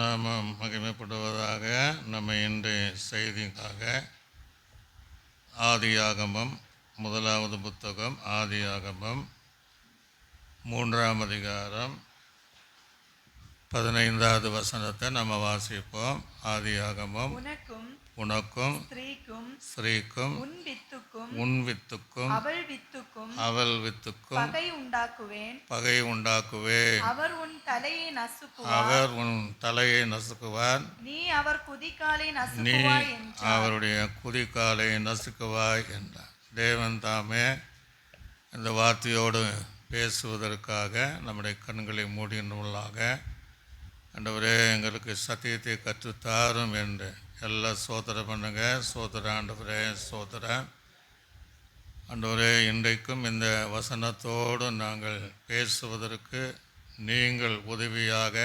நாமம் மகிமைப்படுவதாக. நம்ம இன்றைய செய்திக்காக ஆதியாகமம் முதலாவது புத்தகம் ஆதியாகமம் 3ஆம் அதிகாரம் 15வது வசனத்தை நம்ம வாசிப்போம். ஆதியாகமம் உனக்கும் ஸ்திரீக்கும் உன் வித்துக்கும் அவள் வித்துக்கும் பகை உண்டாக்குவேன். அவர் உன் தலையை நசுக்குவார், நீ அவர் குதிகாலை நசுக்குவாய் என்றார். அவருடைய குதிகாலை நசுக்குவாய் என்றார். தேவன் தாமே இந்த வார்த்தையோடு பேசுவதற்காக நம்முடைய கண்களை மூடினவர்களாக, ஆண்டவரே எங்களுக்கு சத்தியத்தை கற்றுத்தாரும் என்று எல்லாம் சோதனை பண்ணுங்க. சோதர ஆண்டவரே, சோதர ஆண்டவரே, இன்றைக்கும் இந்த வசனத்தோடு நாங்கள் பேசுவதற்கு நீங்கள் உதவியாக,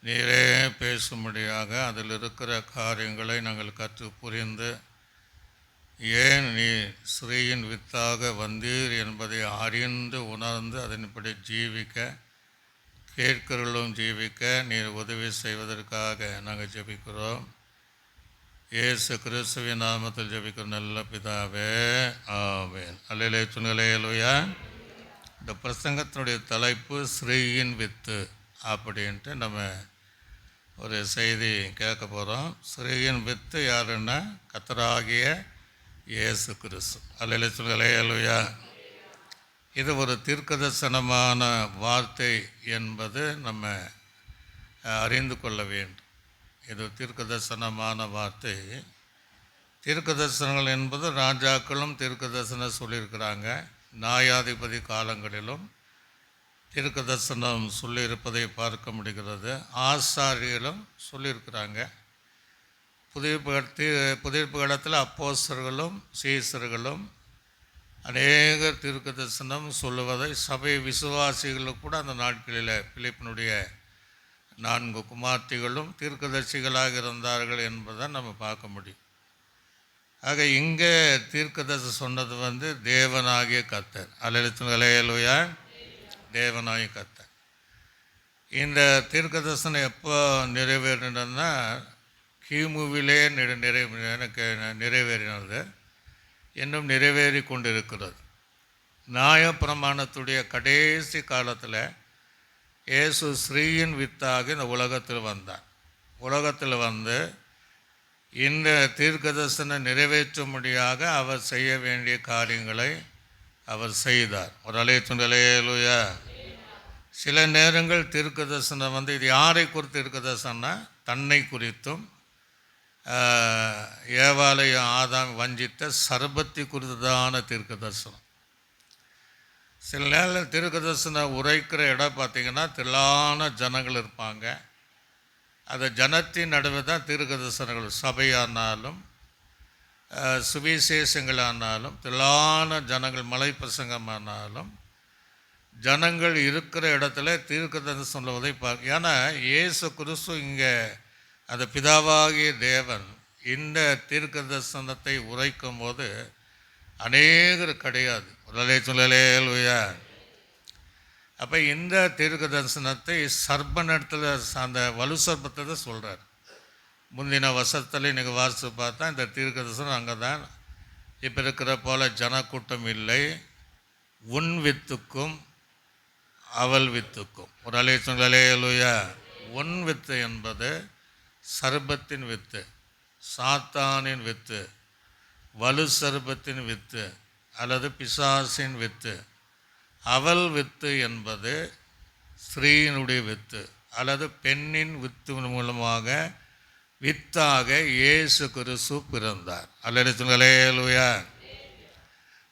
நீரே பேசும்படியாக அதில் இருக்கிற காரியங்களை நாங்கள் கற்று புரிந்து, ஏன் நீ ஸ்ரீயின் வித்தாக வந்தீர் என்பதை அறிந்து உணர்ந்து அதன்படி ஜீவிக்க, கேட்கிறவர்களும் ஜீவிக்க நீர் உதவி செய்வதற்காக நாங்கள் ஜெபிக்கிறோம். இயேசு கிறிஸ்துவின் நாமத்தில் ஜெபிக்கிற நல்ல பிதாவே, ஆமென். அல்லேலூயா, துணையா. இந்த பிரசங்கத்தினுடைய தலைப்பு ஸ்ரீயின் வித்து அப்படின்ட்டு நம்ம ஒரு செய்தி கேட்க போகிறோம். ஸ்ரீயின் வித்து யாருன்னா கர்த்தராகிய இயேசு கிறிஸ்து. அல்லேலூயா. இது ஒரு தீர்க்கதரிசனமான வார்த்தை என்பது நம்ம அறிந்து கொள்ள வேண்டும். இது தீர்க்கதரிசனமான வார்த்தை. தீர்க்கதரிசனங்கள் என்பது ராஜாக்களும் தீர்க்கதரிசனம் சொல்லியிருக்கிறாங்க. நியாயாதிபதி காலங்களிலும் தீர்க்கதரிசனம் சொல்லியிருப்பதை பார்க்க முடிகிறது. ஆசாரியர்களும் சொல்லியிருக்கிறாங்க. புதிய காலத்தில் அப்போஸ்தலர்களும் சீசர்களும் அநேக தீர்க்கதரிசனம் சொல்லுவதை சபை விசுவாசிகளும் கூட அந்த நாட்களில் பிலிப்பினுடைய 4 குமார்த்திகளும் தீர்க்கதரிசிகளாக இருந்தார்கள் என்பதை நம்ம பார்க்க முடியும். ஆக இங்கே தீர்க்கதரிசி சொன்னது தேவனாகிய கர்த்தர். அல்லேலூயா, தேவனாகிய கர்த்தர். இந்த தீர்க்கதரிசனம் எப்போ நிறைவேறினதுன்னா கிமுவிலே நிறைவேறினது, இன்னும் நிறைவேறி கொண்டிருக்கிறது. நியாயப்பிரமாணத்துடைய கடைசி காலத்தில் இயேசு ஸ்ரீயின் வித்தாக இந்த உலகத்தில் வந்தார். உலகத்தில் வந்து இந்த தீர்க்கதரிசனம் நிறைவேற்றும்படியாக அவர் செய்ய வேண்டிய காரியங்களை அவர் செய்தார். ஒரு அல்லேலூயா. சில நேரங்கள் தீர்க்கதரிசனம் இது யாரை குறித்து தீர்க்கதரிசனம்னா தன்னை குறித்தும், ஏவாளையும் ஆதாம் வஞ்சித்த சர்பத்தை குறித்ததான தீர்க்கதரிசனம். சில நேரம் தீர்க்கதரிசனம் உரைக்கிற இடம் பார்த்திங்கன்னா திரளான ஜனங்கள் இருப்பாங்க. அந்த ஜனத்தின் நடுவே தான் தீர்க்கதரிசனங்கள், சபையானாலும் சுவிசேஷங்களானாலும் திரளான ஜனங்கள், மலை பிரசங்கமானாலும் ஜனங்கள் இருக்கிற இடத்துல தீர்க்கதரிசனம் சொல்வதை ஏன்னா இயேசு கிறிஸ்து இங்கே அந்த பிதாவாகிய தேவன் இந்த தீர்க்கதரிசனத்தை உரைக்கும் போது அநேகர் கிடையாது. அல்லேலூயா. அப்போ இந்த தீர்க்கதரிசனத்தை சர்பனிடத்தில், அந்த வலு சர்பத்தை தான் சொல்கிறார். முந்தின வருஷத்தில் இன்றைக்கி வாசித்து பார்த்தா இந்த தீர்க்கதரிசனம் அங்கே தான் இப்போ இருக்கிற போல் ஜனக்கூட்டம் இல்லை. உன் வித்துக்கும் அவள் வித்துக்கும். ஒரு அல்லேலூயா. உன் வித்து என்பது சர்பத்தின் வித்து, சாத்தானின் வித்து, வலு சர்பத்தின் வித்து அல்லது பிசாசின் வித்து. அவள் வித்து என்பது ஸ்ரீயினுடைய வித்து அல்லது பெண்ணின் வித்து மூலமாக வித்தாக இயேசு கிறிஸ்து பிறந்தார். அல்லேலூயா.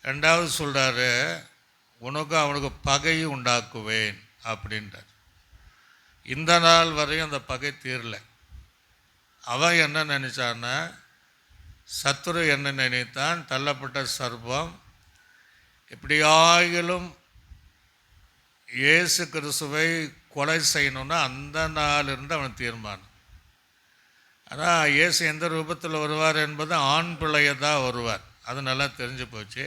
ரெண்டாவது சொல்கிறாரு, உனக்கு அவனுக்கு பகை உண்டாக்குவேன் அப்படின்றார். இந்த நாள் வரையும் அந்த பகை தீரலை. அவன் என்ன நினச்சான்னா, சத்துரு என்ன நினைத்தான், தள்ளப்பட்ட சர்பம் எப்படியாகிலும் இயேசு கிறிஸ்துவை கொலை செய்யணும்னா அந்த நாளிலிருந்து அவன் தீர்மானம். ஆனால் இயேசு எந்த ரூபத்தில் வருவார் என்பது ஆண் பிள்ளையை தான் வருவார், அது நல்லா தெரிஞ்சு போச்சு.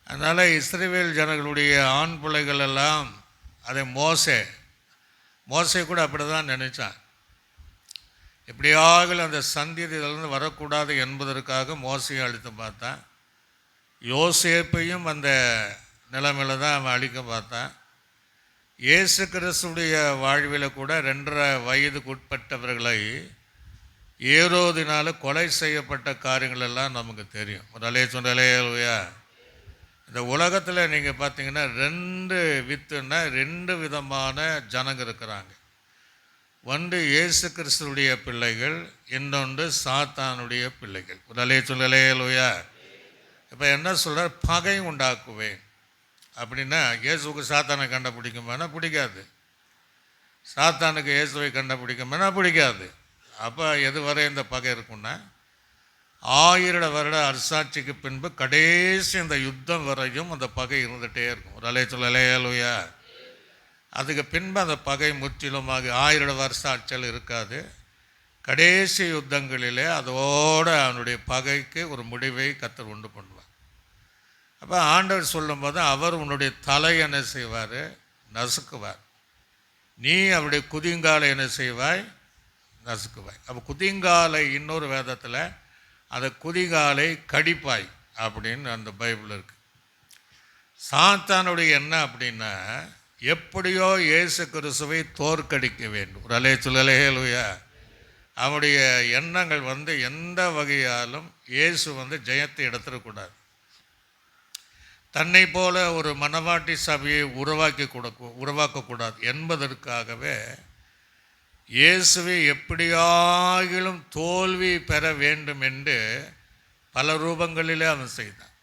அதனால் இஸ்ரவேல் ஜனங்களுடைய ஆண் பிள்ளைகள் எல்லாம் அதை மோசே கூட அப்படி தான் நினச்சான். எப்படியாக அந்த சந்ததியிலிருந்து வரக்கூடாது என்பதற்காக மோசையை அழித்து பார்த்தான். யோசேப்பையும் அந்த நிலைமையில் தான் அவன் அழிக்க பார்த்தான். இயேசு கிறிஸ்துடைய வாழ்வில் கூட 2.5 வயதுக்கு உட்பட்டவர்களை ஏரோதினால் கொலை செய்யப்பட்ட காரியங்கள் எல்லாம் நமக்கு தெரியும். ஒரு அலையா இந்த உலகத்தில் நீங்கள் பார்த்தீங்கன்னா 2 வித்துன்னா 2 விதமான ஜனங்க இருக்கிறாங்க. ஒன்று இயேசு கிறிஸ்துடைய பிள்ளைகள், இன்னொன்று சாத்தானுடைய பிள்ளைகள். ஒரு அலையா இப்போ என்ன சொல்கிறார்? பகை உண்டாக்குவேன் அப்படின்னா இயேசுக்கு சாத்தானை கண்டுபிடிக்குமானா பிடிக்காது, சாத்தானுக்கு இயேசுவை கண்டுபிடிக்குமானா பிடிக்காது. அப்போ எதுவரை இந்த பகை இருக்குன்னா 1000 வருட அரசாட்சிக்கு பின்பு கடைசி இந்த யுத்தம் வரையும் அந்த பகை இருந்துகிட்டே இருக்கும். ஒரு அலையா அதுக்கு பின்பு அந்த பகை முற்றிலுமாக 1000 வருஷ ஆட்சியில் இருக்காது. கடைசி யுத்தங்களிலே அதோடு அவனுடைய பகைக்கு ஒரு முடிவை கர்த்தர் உண்டு பண்ணுவார். அப்போ ஆண்டவர் சொல்லும்போது அவர் உன்னுடைய தலை என்ன செய்வார்? நசுக்குவார். நீ அவருடைய குதிங்காலை என்ன செய்வாய்? நசுக்குவாய். அப்போ குதிங்காலை இன்னொரு வேதத்தில் அந்த குதிகாலை கடிப்பாய் அப்படின்னு அந்த பைபிள் இருக்குது. சாத்தானுடைய என்ன அப்படின்னா எப்படியோ இயேசு கிறிஸ்துவை தோற்கடிக்க வேண்டும். ஒரு அலையா அவனுடைய எண்ணங்கள் எந்த வகையாலும் இயேசு ஜெயத்தை எடுத்துடக்கூடாது. தன்னை போல ஒரு மனவாட்டி சபையை உருவாக்கக்கூடாது என்பதற்காகவே இயேசுவை எப்படியாகிலும் தோல்வி பெற வேண்டும் என்று பல ரூபங்களிலே அவன் செய்தான்.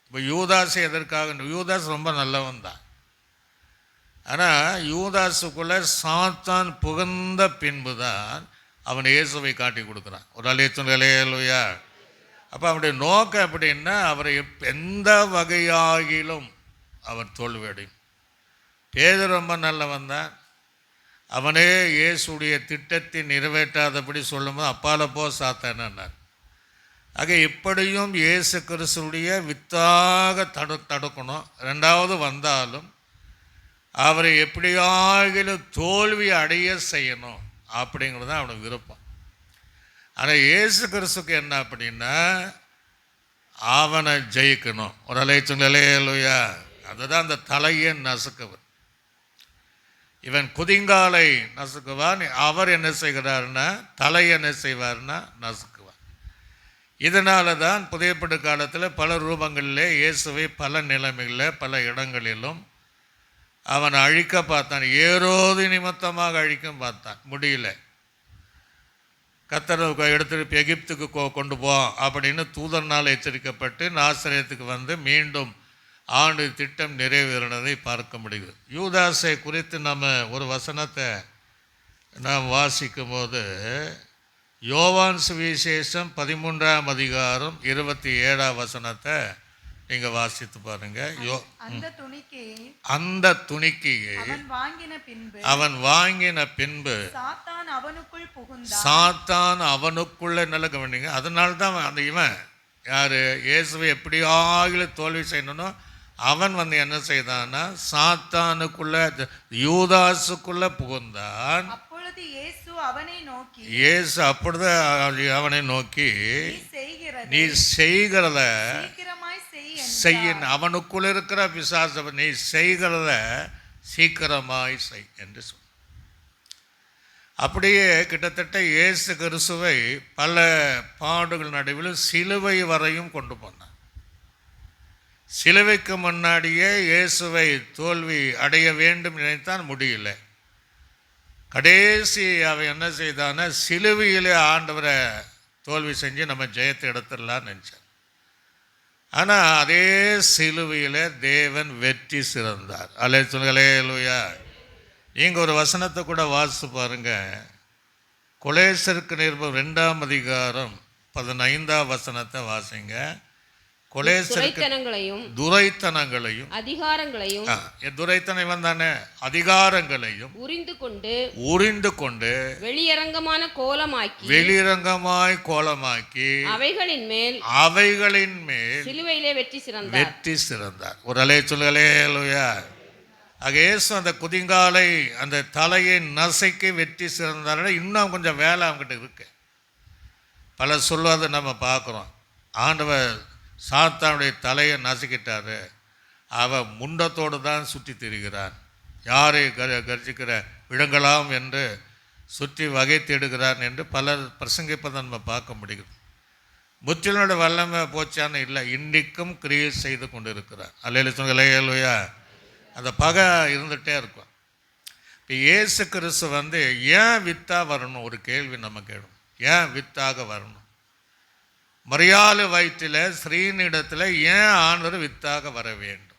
இப்போ யூதாஸ் எதற்காக? யூதாஸ் ரொம்ப நல்லவன் தான். ஆனால் யூதாஸுக்குள்ளே சாத்தான் புகுந்த பின்பு தான் அவன் இயேசுவை காட்டி கொடுக்குறான். ஒரு அலையா அப்போ அவனுடைய நோக்கம் எப்படின்னா அவரை எந்த வகையாகிலும் அவர் தோல்வியடையும். பேதுரு ரொம்ப நல்லவன் தான். அவனே இயேசுடைய திட்டத்தை நிறைவேற்றாதபடி சொல்லும்போது அப்பால போ சாத்தானார். ஆக இப்படியும் இயேசு கிறிஸ்துடைய வித்தாக தடுக்கணும். 2வது வந்தாலும் அவரை எப்படியாகிலும் தோல்வி அடைய செய்யணும் அப்படிங்கிறது தான் அவனுக்கு விருப்பம். ஆனால் இயேசு கிறிஸ்துக்கு என்ன அப்படின்னா அவனை ஜெயிக்கணும். ஒரு அலையா அதுதான் அந்த தலையை நசுக்குவன். இவன் குதிங்காலை நசுக்குவான். அவர் என்ன செய்கிறார்னா தலை என்ன செய்வார்னா நசுக்குவான். இதனால தான் புதிய ஏற்பாட்டு காலத்தில் பல ரூபங்களிலே இயேசுவை பல நிலைமைகளில் பல இடங்களிலும் அவன் அழிக்க பார்த்தான். ஏரோது நிமித்தமாக அழிக்கும் பார்த்தான், முடியல. கர்த்தர் எடுத்துட்டு எகிப்துக்கு கொண்டு போ அப்படின்னு தூதனால் எச்சரிக்கப்பட்டு நாசரேத்துக்கு மீண்டும் ஆண்டு திட்டம் நிறைவேறினதை பார்க்க முடியுது. யூதாஸை குறித்து நம்ம ஒரு வசனத்தை நாம் வாசிக்கும் போது யோவான் சுவிசேஷம் 13ஆம் அதிகாரம் 27ஆம் வசனத்தை நீங்கள் வாசித்து பாருங்க. அந்த துணிக்கு அவன் வாங்கின பின்பு சாத்தான் அவனுக்குள்ள நல்ல கவனிங்க. அதனால தான் அந்த இவன் யார் இயேசுவை எப்படியாகிலும் தோல்வி செய்யணும். அவன் என்ன செய்தான்னா சாத்தானுக்குள்ள யூதாசுக்குள்ள புகுந்தான். இயேசு அப்பொழுது அவனை நோக்கி நீ செய்கிறத செய்ய, அவனுக்குள்ள இருக்கிற பிசாசு நீ செய்கிறத சீக்கிரமாய் செய் என்று சொன்ன. அப்படியே கிட்டத்தட்ட இயேசு கிறிஸ்துவை பல பாடுகள் நடுவில் சிலுவை வரையும் கொண்டு போனான். சிலுவைக்கு முன்னாடியே இயேசுவை தோல்வி அடைய வேண்டும் நினைத்தான், முடியல. கடைசி அவன் என்ன செய்தான்னா சிலுவையிலே ஆண்டவரை தோல்வி செஞ்சு நம்ம ஜெயத்தை எடுத்துடலான்னு நினச்சான். ஆனால் அதே சிலுவையில் தேவன் வெற்றி சிறந்தார். அல்லேலூயா. நீங்கள் ஒரு வசனத்தை கூட வாசித்து பாருங்க. கொலேசருக்கு நிருபம் 2ஆம் அதிகாரம் 15ஆம் வசனத்தை வாசிங்க. துரைத்தனங்களையும் அதிகாரங்களையும் துரைத்தனம் வந்தானே அதிகாரங்களையும் உரிந்து கொண்டு வெளியரங்கமாய் கோலமாக்கி அவைகளின் மேல் சிலுவையிலே வெற்றி சிறந்தார். ஒரு அலையா. ஆக இயேசு அந்த குதிங்காலை அந்த தலையை நசைக்கு வெற்றி சிறந்தாலும் இன்னும் கொஞ்சம் வேலை அவங்ககிட்ட இருக்கு. பல சொல்வதை நம்ம பார்க்குறோம். ஆண்டவர் சாத்தானுடைய தலையை நசுக்கிட்டாரு, அவன் முண்டத்தோடு தான் சுற்றி திரிகிறான், யாரை கர்ஜிக்கிற விழுங்கலாம் என்று சுற்றி வகை தேடுகிறான் என்று பலர் பிரசங்கிப்பதை நம்ம பார்க்க முடிகிறது. முற்றிலோட வல்லமை போச்சான்னு இல்லை, இன்றைக்கும் கிரியை செய்து கொண்டு இருக்கிறார். அல்லேலூயா. அந்த பகை இருந்துகிட்டே இருக்கும். இப்போ இயேசு கிறிஸ்து ஏன் வித்தாக வரணும் ஒரு கேள்வி நம்ம கேளும். ஏன் வித்தாக வரணும்? மரியாதை வயிற்றில் ஸ்ரீனிடத்தில் ஏன் ஆண்டவர் வித்தாக வர வேண்டும்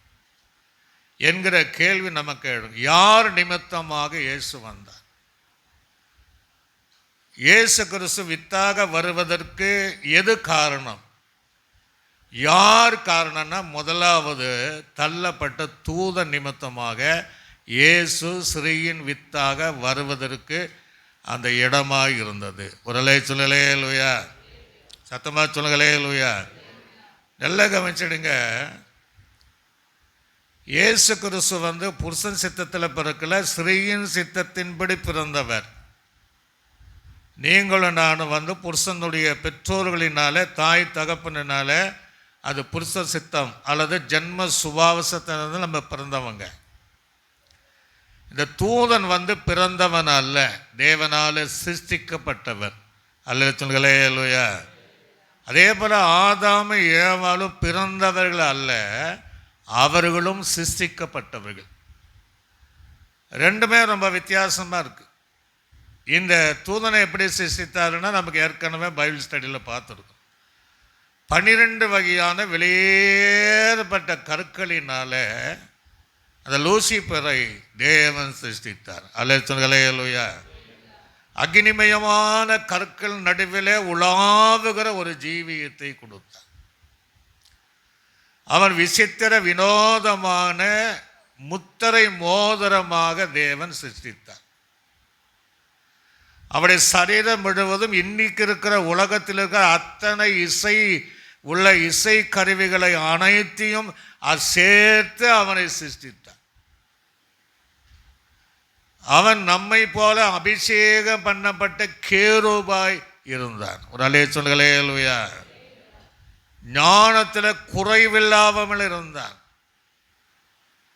என்கிற கேள்வி நமக்கு எழும். யார் நிமித்தமாக இயேசு வந்தார்? இயேசு கிறிஸ்து வித்தாக வருவதற்கு எது காரணம்? யார் காரணம்னா, முதலாவது தள்ளப்பட்ட தூத நிமித்தமாக இயேசு ஸ்ரீயின் வித்தாக வருவதற்கு அந்த இடமாக இருந்தது. ஒரு சொல்லலேலுயா, சத்தமாக சொல்லுங்களேலுயா. நல்லா கவனிச்சிடுங்க. இயேசு கிறிஸ்து புருஷன் சித்தத்தில் பிறக்கல, ஸ்ரீயின் சித்தத்தின்படி பிறந்தவர். நீங்களும் நானும் புருஷனுடைய பெற்றோர்களினால, தாய் தகப்பனால, அது புருஷ சித்தம் அல்லது ஜென்ம சுபாவசத்திலிருந்து நம்ம பிறந்தவங்க. இந்த தூதன் பிறந்தவன் அல்ல, தேவனால சிருஷ்டிக்கப்பட்டவர். அல்ல சொல்லுங்களேலுயா. அதே போல் ஆதாமும் ஏவாளும் பிறந்தவர்கள் அல்ல, அவர்களும் சிருஷ்டிக்கப்பட்டவர்கள். ரெண்டுமே ரொம்ப வித்தியாசமாக இருக்குது. இந்த தூதனை எப்படி சிருஷ்டித்தாருன்னா நமக்கு ஏற்கனவே பைபிள் ஸ்டடியில் பார்த்துருக்கோம். 12 வகையான வெளியேறப்பட்ட கற்களினால அந்த லூசிபரை தேவன் சிருஷ்டித்தார். அல்லேலூயா. அக்னிமயமான கற்கள் நடுவிலே உலாவுகிற ஒரு ஜீவியத்தை கொடுத்தார். அவன் விசித்திர வினோதமான முத்திரை மோதிரமாக தேவன் சிருஷ்டித்தார். அவருடைய சரீரம் முழுவதும் இன்னைக்கு இருக்கிற உலகத்தில் இருக்கிற அத்தனை இசை உள்ள இசை கருவிகளை அனைத்தையும் சேர்த்து அவனை சிருஷ்டித்தார். அவன் நம்மை போல அபிஷேகம் பண்ணப்பட்ட கேருபாய் இருந்தான். ஒரு அலே சொல்லுங்களேலுயா. ஞானத்தில் குறைவில்லாமல் இருந்தான்.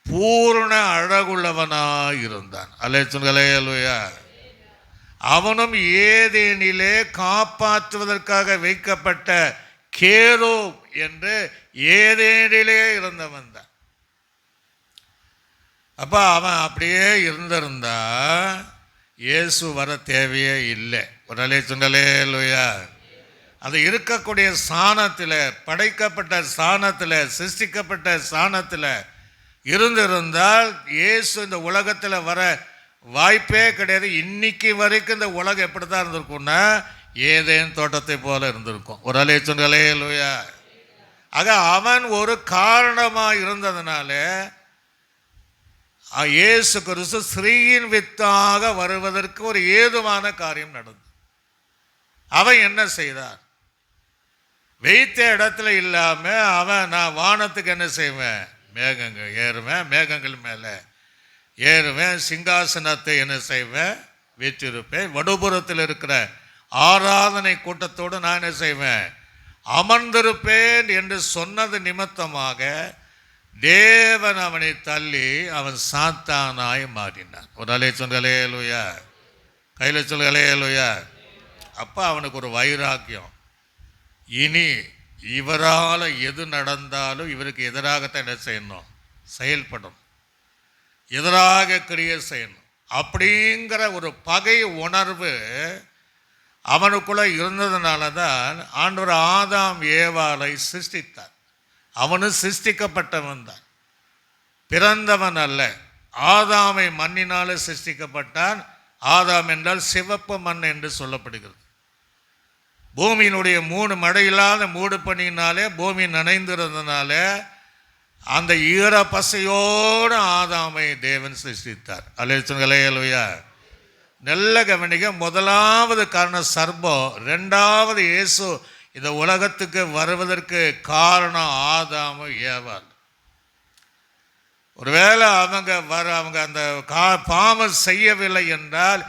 பூர்ண அழகுள்ளவனாய் இருந்தான். அலே சொல்லுங்களேலுயா. அவனும் ஏதேனிலே காப்பாற்றுவதற்காக வைக்கப்பட்ட கேரோப் என்று ஏதேனிலே இருந்தவன் தான். அப்போ அவன் அப்படியே இருந்திருந்தா இயேசு வர தேவையே இல்லை. உடனே சொன்னலேலுயா. அது இருக்கக்கூடிய ஸ்தானத்தில், படைக்கப்பட்ட ஸ்தானத்தில், சிருஷ்டிக்கப்பட்ட ஸ்தானத்தில் இருந்திருந்தால் இயேசு இந்த உலகத்தில் வர வாய்ப்பே கிடையாது. இன்னைக்கு வரைக்கும் இந்த உலகம் எப்படி தான் இருந்திருக்கும்னா ஏதேன் தோட்டத்தை போல இருந்திருக்கும். ஒரு அலே சொன்னலேலுயா. ஆக அவன் ஒரு காரணமாக இருந்ததுனால இயேசு கிறிஸ்து ஸ்ரீயின் வித்தாக வருவதற்கு ஒரு ஏதுவான காரியம் நடந்தது. அவன் என்ன செய்தார்? வைத்த இடத்துல இல்லாமல் அவன் நான் வானத்துக்கு என்ன செய்வேன்? மேகங்கள் ஏறுவேன், மேகங்கள் மேலே ஏறுவேன், சிங்காசனத்தை என்ன செய்வேன்? வீற்றிருப்பேன், வடுபுறத்தில் இருக்கிற ஆராதனை கூட்டத்தோடு நான் என்ன செய்வேன்? அமர்ந்திருப்பேன் என்று சொன்னது நிமித்தமாக தேவன் அவனை தள்ளி அவன் சாத்தானாய் மாறினான். ஒரு அலே சொல்லுங்களேலுயா. கையில் சொல்லுங்களேலுயா. அப்போ அவனுக்கு ஒரு வைராக்கியம். இனி இவரால் எது நடந்தாலும் இவருக்கு எதிராகத்தான் என்ன செய்யணும்? செயல்படும், எதிராக கிரியை செய்யணும் அப்படிங்கிற ஒரு பகை உணர்வு அவனுக்குள்ளே இருந்ததுனால தான் ஆண்டவர் ஆதாம் ஏவாளை சிருஷ்டித்தார். அவனும் சிருஷ்டிக்கப்பட்டவன் தான், பிறந்தவன் அல்ல. ஆதாமை மண்ணினால சிருஷ்டிக்கப்பட்டான். ஆதாம் என்றால் சிவப்பு மண் என்று சொல்லப்படுகிறது. பூமியினுடைய 3 மழையில்லாத மூடு பனியினாலே பூமி நனைந்திருந்தனால அந்த ஈர பசையோடு ஆதாமை தேவன் சிருஷ்டித்தார். அல்லேலூயா. நல்ல கவனிக்க. முதலாவது காரணம் சர்ப்பம், 2வது இயேசு இந்த உலகத்துக்கு வருவதற்கு காரணம் ஆதாமு ஏவாள். ஒருவேளை அவங்க அந்த பாவம் செய்யவில்லை என்றால்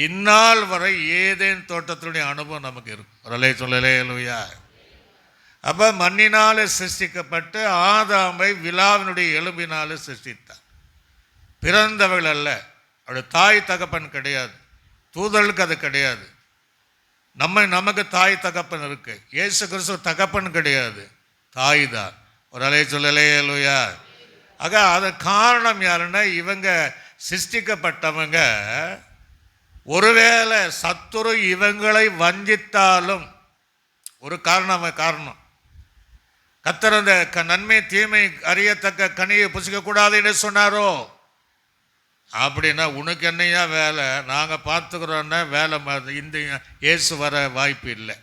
இந்நாள் வரை ஏதேன் தோட்டத்தினுடைய அனுபவம் நமக்கு இருக்கும். ஒரு சொல்லலே இல்லையா? அப்போ மண்ணினாலே சிருஷ்டிக்கப்பட்டு ஆதாமை விலாவினுடைய எலும்பினாலே சிருஷ்டித்தார். பிறந்தவர்கள் அல்ல, அவருடைய தாய் தகப்பன் கிடையாது, தூதர்களுக்கு அது கிடையாது. நமக்கு தாய் தகப்பன் இருக்கு. இயேசு கிறிஸ்துவ தகப்பன் கிடையாது, தாய் தான். ஒரு சொல்லலே இல்லையா? ஆக அது காரணம் யாருன்னா, இவங்க சிருஷ்டிக்கப்பட்டவங்க ஒருவேளை சத்துரு இவங்களை வஞ்சித்தாலும் ஒரு காரணம் கர்த்தர் அந்த நன்மை தீமை அறியத்தக்க கனியை புசிக்கக்கூடாது என்று சொன்னாரோ, அப்படின்னா உனக்கு என்னையா வேலை, நாங்கள் பார்த்துக்கிறோன்னா வேலை இந்த இயேசு வர வாய்ப்பு இல்லை.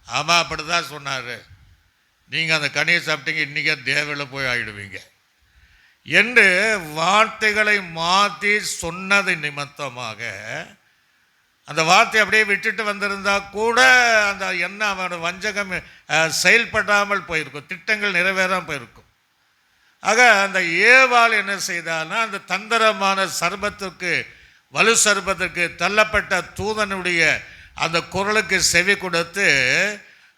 ஆமாம், அப்படி தான் சொன்னார். நீங்கள் அந்த கனியை சாப்பிட்டீங்க, இன்றைக்கே தேவையில் போய் ஆகிடுவீங்க என்று வார்த்தைகளை மாற்றி சொன்னது நிமித்தமாக அந்த வார்த்தை அப்படியே விட்டுட்டு வந்திருந்தா கூட அந்த அவனோட வஞ்சகம் செயல்படாமல் போயிருக்கும், திட்டங்கள் நிறைவேறாமல் போயிருக்கும். ஆக அந்த ஏவாள் என்ன செய்தால்னா, அந்த தந்திரமான சர்பத்துக்கு வலு சர்பத்துக்கு தள்ளப்பட்ட தூதனுடைய அந்த குரலுக்கு செவி கொடுத்து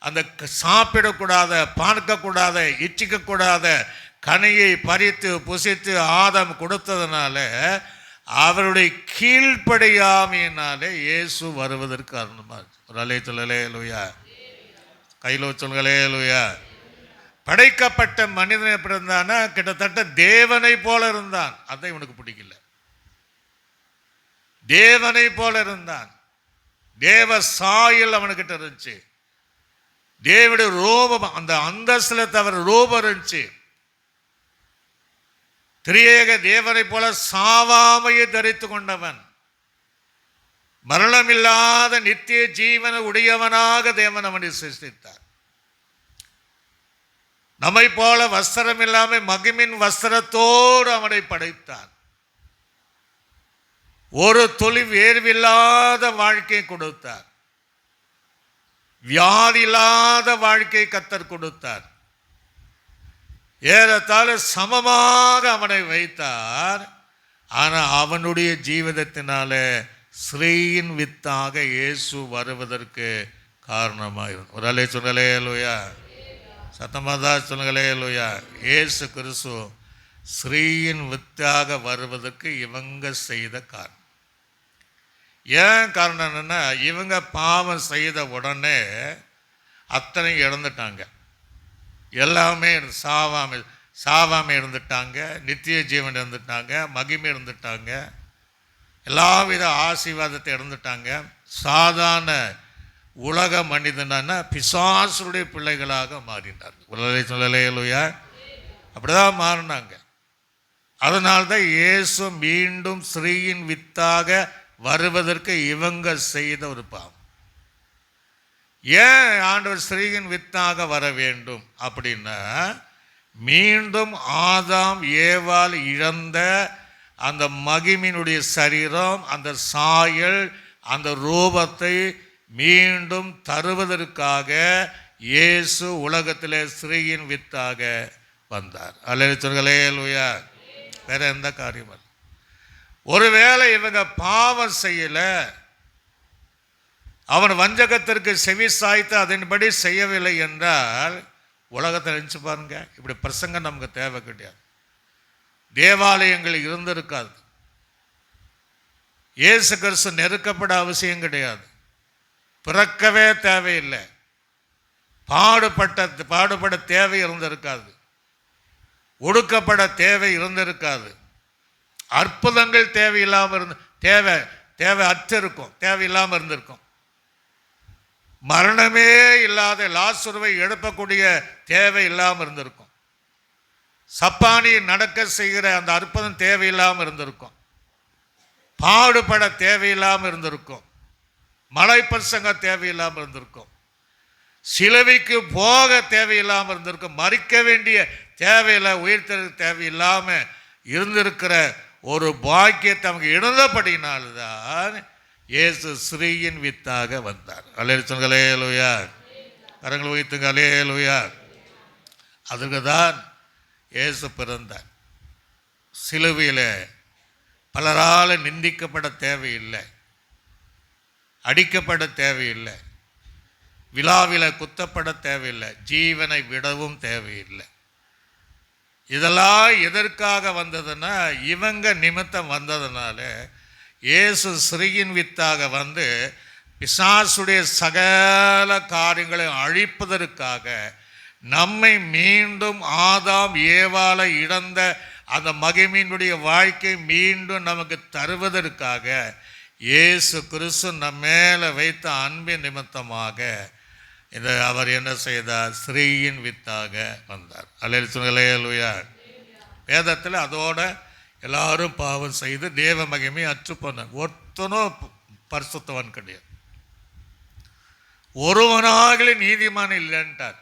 அந்த சாப்பிடக்கூடாத, பார்க்கக்கூடாத, இச்சிக்கக்கூடாத கனியை பறித்து புசித்து ஆதாம் கொடுத்ததுனால அவருடைய கீழ்ப்படியாமையினாலே இயேசு வருவதற்கு காரணமாக ஒரு சொல்லலே லூயா, கையில் சொல்களே லூயா. படைக்கப்பட்ட மனிதன் எப்படி இருந்தான்னா, கிட்டத்தட்ட தேவனை போல இருந்தான். அதான் இவனுக்கு பிடிக்கல. தேவனை போல இருந்தான், தேவ சாயல் அவனுக்கிட்ட இருந்துச்சு, தேவனுடைய ரூபம், அந்த அந்தஸ்துல தவிர ரூபம் இருந்துச்சு. திரியேக தேவனை போல சாவாமையை தரித்து கொண்டவன், மரணமில்லாத நித்திய ஜீவன உடையவனாக தேவன் அவனை சிருஷ்டித்தார். நம்மை போல வஸ்திரம் இல்லாமல் மகிமின் வஸ்திரத்தோடு அவனை படைத்தார். ஒரு துளி வேர்வில்லாத வாழ்க்கை கொடுத்தார், வியாதி இல்லாத வாழ்க்கை கர்த்தர் கொடுத்தார். ஏறத்தாழ சமமாக அவனை வைத்தார். ஆனால் அவனுடைய ஜீவிதத்தினால ஸ்ரீயின் வித்தாக இயேசு வருவதற்கு காரணமாக இருந்தது. ஒரு சொல்லலே லூயா, சத்தமாக தான் சொல்லுங்களே லூயா. இயேசு கிறிஸ்து ஸ்ரீயின் வித்தாக வருவதற்கு இவங்க செய்த காரணம். ஏன் காரணம் என்னன்னா, இவங்க பாவம் செய்த உடனே அத்தனை இழந்துட்டாங்க. எல்லாமே சாவாமை இருந்துட்டாங்க, நித்திய ஜீவன் இருந்துட்டாங்க, மகிமை இருந்துட்டாங்க, எல்லாவித ஆசீர்வாதத்தை இருந்துட்டாங்க. சாதாரண உலக மனிதனா பிசாசுடைய பிள்ளைகளாக மாறினார். சொல்லலே லூயா, அப்படிதான் மாறினாங்க. அதனால்தான் இயேசு மீண்டும் ஸ்ரீயின் வித்தாக வருவதற்கு இவங்க செய்த ஒரு பாவம். ஏன் ஆண்டவர் ஸ்ரீயின் வித்தாக வர வேண்டும் அப்படின்னா, மீண்டும் ஆதாம் ஏவாள் இழந்த அந்த மகிமினுடைய சரீரம், அந்த சாயல், அந்த ரூபத்தை மீண்டும் தருவதற்காக இயேசு உலகத்திலே ஸ்ரீயின் வித்தாக வந்தார். அல்லேலூயா லூயா. வேற எந்த காரியம் அல்ல. ஒருவேளை இவங்க பாவம் செய்யல, அவன் வஞ்சகத்திற்கு செவி சாய்த்து அதன்படி செய்யவில்லை என்றால் உலகத்தில் நினைச்சு பாருங்க, இப்படி பிரசங்கம் நமக்கு தேவை கிடையாது, தேவாலயங்கள் இருந்திருக்காது, இயேசு கிறிஸ்து நெருக்கப்பட அவசியம் கிடையாது, பிறக்கவே தேவையில்லை, பாடுபட தேவை இருந்திருக்காது, ஒடுக்கப்பட தேவை இருந்திருக்காது, அற்புதங்கள் தேவையில்லாமல் தேவை அற்றிருக்கும், தேவையில்லாமல் இருந்திருக்கும், மரணமே இல்லாத லாசருவை எழுப்பக்கூடிய தேவை இல்லாமல் இருந்திருக்கும், சப்பானியை நடக்க செய்கிற அந்த அற்புதம் தேவையில்லாமல் இருந்திருக்கும், பாடுபட தேவையில்லாமல் இருந்திருக்கும், மலை பிரசங்க தேவையில்லாமல் இருந்திருக்கும், சிலுவைக்கு போக தேவையில்லாமல் இருந்திருக்கும், மறிக்க வேண்டிய தேவையில்லை, உயிர்த்தெழு தேவையில்லாமல் இருந்திருக்கிற ஒரு பாக்கியத்தை அவங்க இழந்தபடினால்தான் இயேசு ஸ்ரீயின் வித்தாக வந்தார். அல்லேலூயா லூயா, கரங்கள் வைத்துங்க அல்லேலூயா. அதுக்கு தான் இயேசு பிறந்தார். சிலுவையில் பலரால் நிந்திக்கப்பட தேவையில்லை, அடிக்கப்பட தேவையில்லை, விழாவில் குத்தப்பட தேவையில்லை, ஜீவனை விடவும் தேவையில்லை. இதெல்லாம் எதற்காக வந்ததுன்னா இவங்க நிமித்தம் வந்ததுனால இயேசு ஸ்ரீயின் வித்தாக வந்து பிசாசுடைய சகல காரியங்களை அழிப்பதற்காக, நம்மை மீண்டும் ஆதாம் ஏவாள இழந்த அந்த மகிமையினுடைய வாழ்க்கை மீண்டும் நமக்கு தருவதற்காக இயேசு கிறிஸ்து நம்ம மேலே வைத்த அன்பின் நிமித்தமாக அவர் என்ன செய்தார்? ஸ்ரீயின் வித்தாக வந்தார். அல்லேலூயா. வேதத்தில் அதோட எல்லாரும் பாவம் செய்து தேவ மகிமை அற்று போனாங்க. ஒருத்தனும் பரிசுத்தவன் கிடையாது, ஒருவனாகலே நீதிமான் இல்லைன்ட்டார்.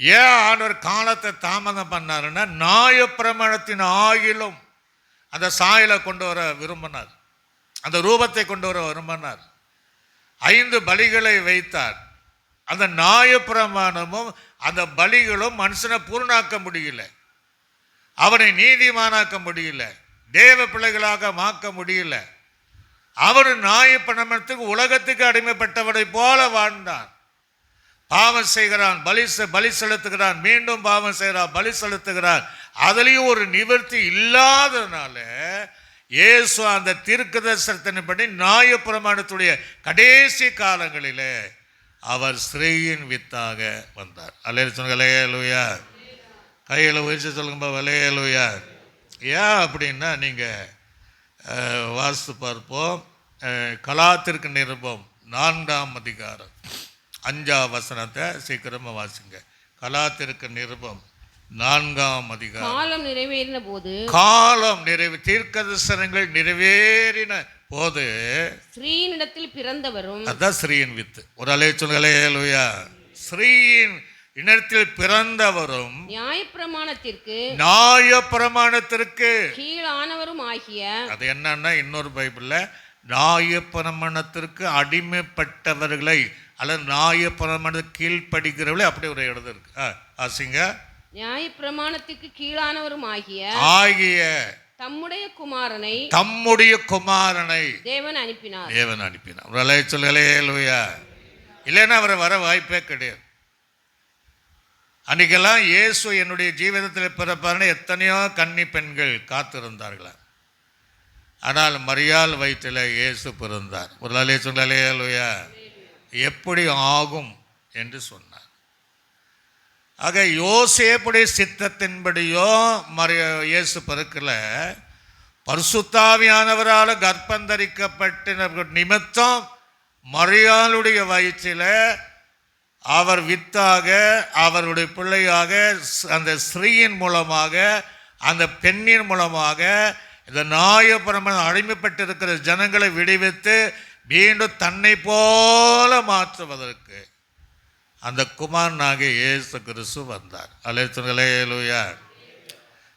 ஏன் ஆண்டவர் காலத்தை தாமதம் பண்ணாருன்னா நியாயப்பிரமாணத்தின் ஆகிலும் அந்த சாயலை கொண்டு வர விரும்பினார், அந்த ரூபத்தை கொண்டு வர விரும்பினார். 5 பலிகளை வைத்தார். அந்த நியாயப்பிரமாணமும் அந்த பலிகளும் மனுஷனை பூர்ணாக்க முடியல, அவனை நீதிமானாக்க முடியல, தேவ பிள்ளைகளாக மாற்ற முடியல. அவர் நியாயப்பிரமாணத்துக்கு உலகத்துக்கு அடிமைப்பட்டவரை போல வாழ்ந்தான். பாவம் செய்கிறான், பலி செலுத்துகிறான், மீண்டும் பாவம் செய்கிறான், பலி செலுத்துகிறான். அதுலேயும் ஒரு நிவர்த்தி இல்லாததுனால இயேசு அந்த தீர்க்கதரிசனத்தின்படி நியாயப்பிரமாணத்துடைய கடைசி காலங்களிலே அவர் ஸ்ரீயின் வித்தாக வந்தார். அல்லேலூயா. கையில் உயிர்ச்சி சொல்லுங்க, அல்லேலூயா. ஏன் அப்படின்னா நீங்கள் வாசித்து பார்ப்போம். கலாத்திற்கு நிருபம் 4ஆம் அதிகாரம் 5ஆம் வசனத்தை சீக்கிரமாக வாசிங்க. கலாத்திற்கு நிருபம் 4ஆம் அதிகாரம். காலம் நிறைவேறின போது, தீர்க்கதரிசனங்கள் நிறைவேறின போது ஸ்ரீனிடத்தில் பிறந்தவரும், அதான் ஸ்ரீயின் வித்து. ஒரு அல்லேலூயா. ஸ்ரீயின் இனத்தில் பிறந்தவரும் நியாயப்பிரமாணத்திற்கு கீழானவரும் ஆகிய, அது என்னன்னா இன்னொரு பைபிள்ல நியாயப்பிரமாணத்திற்கு அடிமைப்பட்டவர்களை அல்லது நியாயப்பிரமாணத்துக்கு கீழ்ப்படுகிறவர்களை அப்படி ஒரு எழுத இருக்கு. ஆசிங்க. நியாயப்பிரமாணத்திற்கு கீழானவரும் ஆகிய தம்முடைய குமாரனை தேவன் அனுப்பினார். அல்லேலூயா. இல்லைன்னா அவரை வர வாய்ப்பே கிடையாது. அன்றைக்கெல்லாம் இயேசு என்னுடைய ஜீவிதத்தில் பிறப்பாருன்னு எத்தனையோ கன்னி பெண்கள் காத்திருந்தார்களா. ஆனால் மரியாள் வயிற்றில் இயேசு பிறந்தார். ஒரு அல்லேலூயா. எப்படி ஆகும் என்று சொன்னார். ஆக யோசேப்புடைய சித்தத்தின்படியோ இயேசு பிறக்கல, பரிசுத்தாவியானவரால் கர்ப்பந்தரிக்கப்பட்ட நிமித்தம் மரியாளுடைய வயிற்றில் அவர் வித்தாக, அவருடைய பிள்ளையாக, அந்த ஸ்ரீயின் மூலமாக, அந்த பெண்ணின் மூலமாக இந்த நியாயப்பிரமாணம் அடிமைப்பட்டிருக்கிற ஜனங்களை விடுவித்து மீண்டும் தன்னை போல மாற்றுவதற்கு அந்த குமாரனாகிய இயேசு கிறிஸ்து வந்தார். அல்லேலூயா.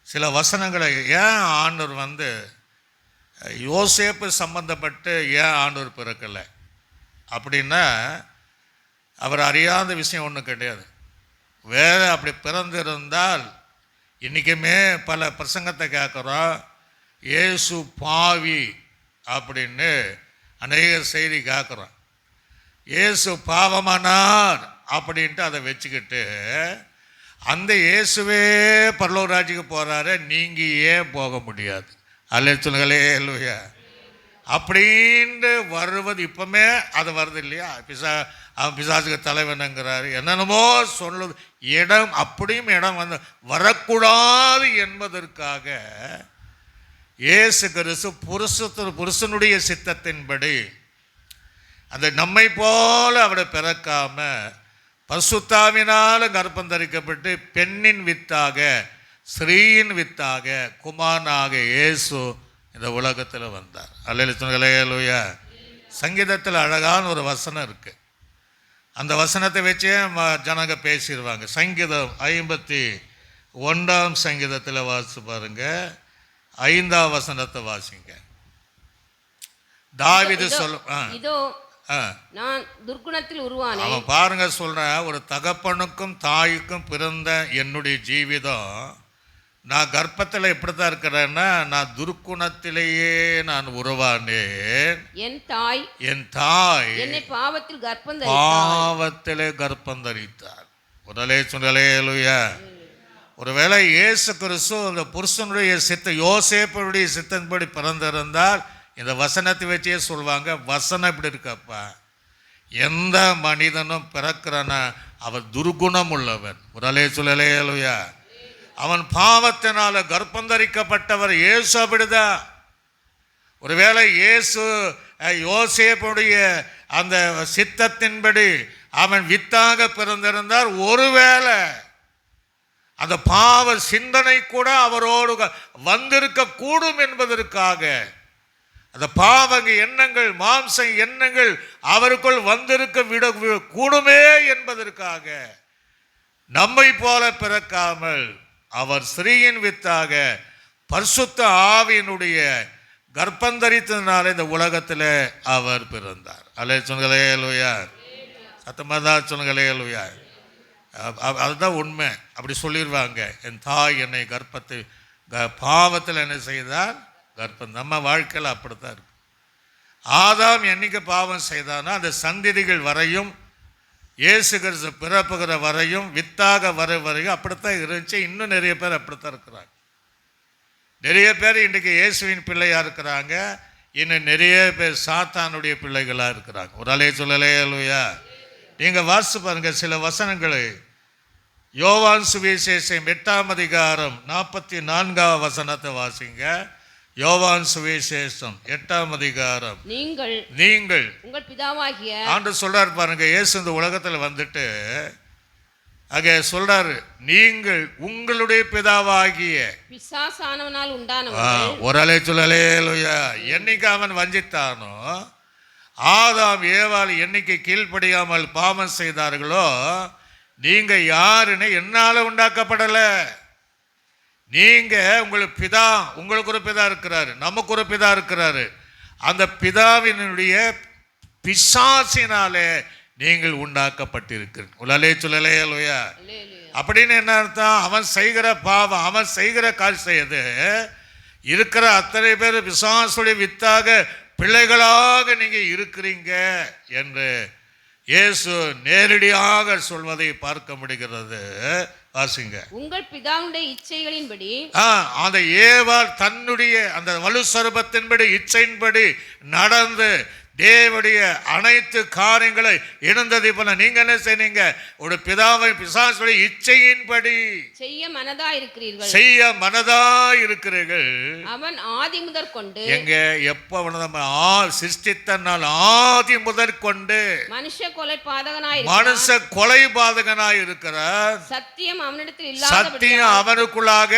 சில வசனங்களை ஏன் ஆண்டவர் யோசேப்பு சம்பந்தப்பட்டு ஏன் ஆண்டவர் பிறக்கலை அப்படின்னா, அவர் அறியாத விஷயம் ஒன்றும் கிடையாது. வேறு அப்படி பிறந்திருந்தால் இன்றைக்குமே பல பிரசங்கத்தை கேட்குறோம், இயேசு பாவி அப்படின்னு அநேக செய்தி கேட்குறோம். இயேசு பாவமானார் அப்படின்ட்டு அதை வச்சுக்கிட்டு அந்த இயேசுவே பரலோக ராஜ்யத்துக்கு போகிறாரு, நீங்கள் ஏன் போக முடியாது? அல்லேலூயா. அப்படின்ட்டு வருவது இப்போமே அது வருது இல்லையா? அவன் பிசாசுக்கு தலைவனுங்கிறாரு, என்னென்னமோ சொல்லுது. இடம் அப்படியும் இடம் வரக்கூடாது என்பதற்காக இயேசு கிறிஸ்து புருஷனுடைய சித்தத்தின்படி அந்த நம்மை போல அவரை பிறக்காம பரிசுத்தாவினாலும் கர்ப்பம் தரிக்கப்பட்டு பெண்ணின் வித்தாக, ஸ்ரீயின் வித்தாக, குமாரனாக இயேசு இந்த உலகத்தில் வந்தார். அல்லேலூயா. சங்கீதத்தில் அழகான ஒரு வசனம் இருக்கு. அந்த வசனத்தை வச்சே ஜனங்க பேசிடுவாங்க. சங்கீதம் 51ஆம் சங்கீதத்தில் வாசிச்சு பாருங்க, 5ஆம் வசனத்தை வாசிங்க. தாவீது இதோ நான் துர்க்குணத்தில் உருவானேன். அவன் பாருங்க சொல்ற, ஒரு தகப்பனுக்கும் தாய்க்கும் பிறந்த என்னுடைய ஜீவிதம் நான் கர்ப்பத்தில் எப்படித்தான் இருக்கிறேன்னா, நான் துர்க்குணத்திலேயே நான் உருவானேன். என் தாய் என்னை பாவத்தில் கர்ப்பம் தரித்தார். உடலே சொல்லலேலுயா. ஒருவேளை இயேசு கிறிஸ்து அந்த புருஷனுடைய யோசேப்புடைய சித்தன்படி பிறந்திருந்தால் இந்த வசனத்தை வச்சே சொல்லுவாங்க, வசனம் இப்படி இருக்கப்பா, எந்த மனிதனும் பிறக்கிறானா அவன் துர்குணம் உள்ளவன். உடலே சொல்லலேலுயா. அவன் பாவத்தினால கர்ப்பம் தரிக்கப்பட்டவர். இயேசு அப்படிதான். ஒருவேளை இயேசு யோசேப்புடைய அந்த சித்தத்தின்படி அவன் வித்தாக பிறந்திருந்தார், ஒருவேளை அந்த பாவ சிந்தனை கூட அவரோடு வந்திருக்க கூடும் என்பதற்காக, அந்த பாவ எண்ணங்கள், மாம்ச எண்ணங்கள் அவருக்குள் வந்திருக்க விட கூடுமே என்பதற்காக நம்மை போல பிறக்காமல் அவர் ஸ்ரீயின் வித்தாக பரிசுத்த ஆவியினுடைய கர்ப்பந்தரித்ததினால இந்த உலகத்தில் அவர் பிறந்தார். அல்லே சொல்லுங்களேலுயா. சத்தமாக சொல்லுங்களே லூயா. அதுதான் உண்மை. அப்படி சொல்லிடுவாங்க, என் தாய் என்னை பாவத்தில் என்ன செய்தால் கர்ப்பம். நம்ம வாழ்க்கையில் அப்படித்தான் இருக்கு. ஆதாம் என்னைக்கு பாவம் செய்தானோ அந்த சந்ததிகள் வரையும், இயேசு கிறிஸ்து பிறப்புகிற வரையும், வித்தாக வரையும் அப்படித்தான் இருந்துச்சு. இன்னும் நிறைய பேர் அப்படித்தான் இருக்கிறாங்க. நிறைய பேர் இன்றைக்கு இயேசுவின் பிள்ளையாக இருக்கிறாங்க. இன்னும் நிறைய பேர் சாத்தானுடைய பிள்ளைகளாக இருக்கிறாங்க. ஒரு அலையை சொல்லலே லூயா. நீங்கள் வாசித்து பாருங்கள் சில வசனங்களை. யோவான் சுவிசேஷம் 8ஆம் அதிகாரம் 44ஆம் வசனத்தை வாசிங்க. யோவான் சுவிசேஷம் 8ஆம் அதிகாரம். நீங்கள் உங்கள் பிதாவாகிய ஆண்டு சொல்றாரு பாருங்க. இயேசு இந்த உலகத்தில் வந்துட்டு அங்கே சொல்றாரு, நீங்கள் உங்களுடைய பிதாவாகிய பிசாசானவனால் உண்டானவர்கள். ஒரு அலை சொல்லலே லூயா. என்னைக்கு அவன் வஞ்சித்தானோ, ஆதாம் ஏவாள் என்னைக்கு கீழ்ப்படியாமல் பாவம் செய்தார்களோ, நீங்க யாருன்னு என்னால உண்டாக்கப்படல. நீங்க உங்களுக்கு ஒரு பிதா இருக்கிறாரு, நமக்கு ஒரு பிதா இருக்கிறாரு. அந்த பிதாவினுடைய பிசாசினாலே நீங்கள் உண்டாக்கப்பட்டிருக்கிறீர்கள். உலலே சொல்லலே லூயா. அப்படின்னு என்ன அர்த்தம்? அவன் செய்கிற பாவம், அவன் செய்கிற காரியத்தை இருக்கிற அத்தனை பேர் பிசாசுடைய வித்தாக பிள்ளைகளாக நீங்க இருக்கிறீங்க என்று இயேசு நேரடியாக சொல்வதை பார்க்க முடிகிறது. வாசிங்க. உங்கள் பிதாவுடைய இச்சைகளின்படி அந்த ஏவாள் தன்னுடைய அந்த வலு சர்பத்தின்படி இச்சையின்படி நடந்து தேவனுடைய அனைத்து காரியங்களை இழந்தது போல நீங்க என்ன செய்றீங்க? ஒரு பிதாவை பிசாசுடைய இச்சையின்படி செய்ய மனதா இருக்கிறீர்கள். அவன் ஆதி முதற் கொண்டு எங்க எப்ப சிருஷ்டித்த நாள் ஆதி முதற் கொண்டு மனுஷ கொலை பாதகனாய் இருக்கிறார். சத்தியம் அவனிடத்தில் சத்தியம் அவனுக்குள்ளாக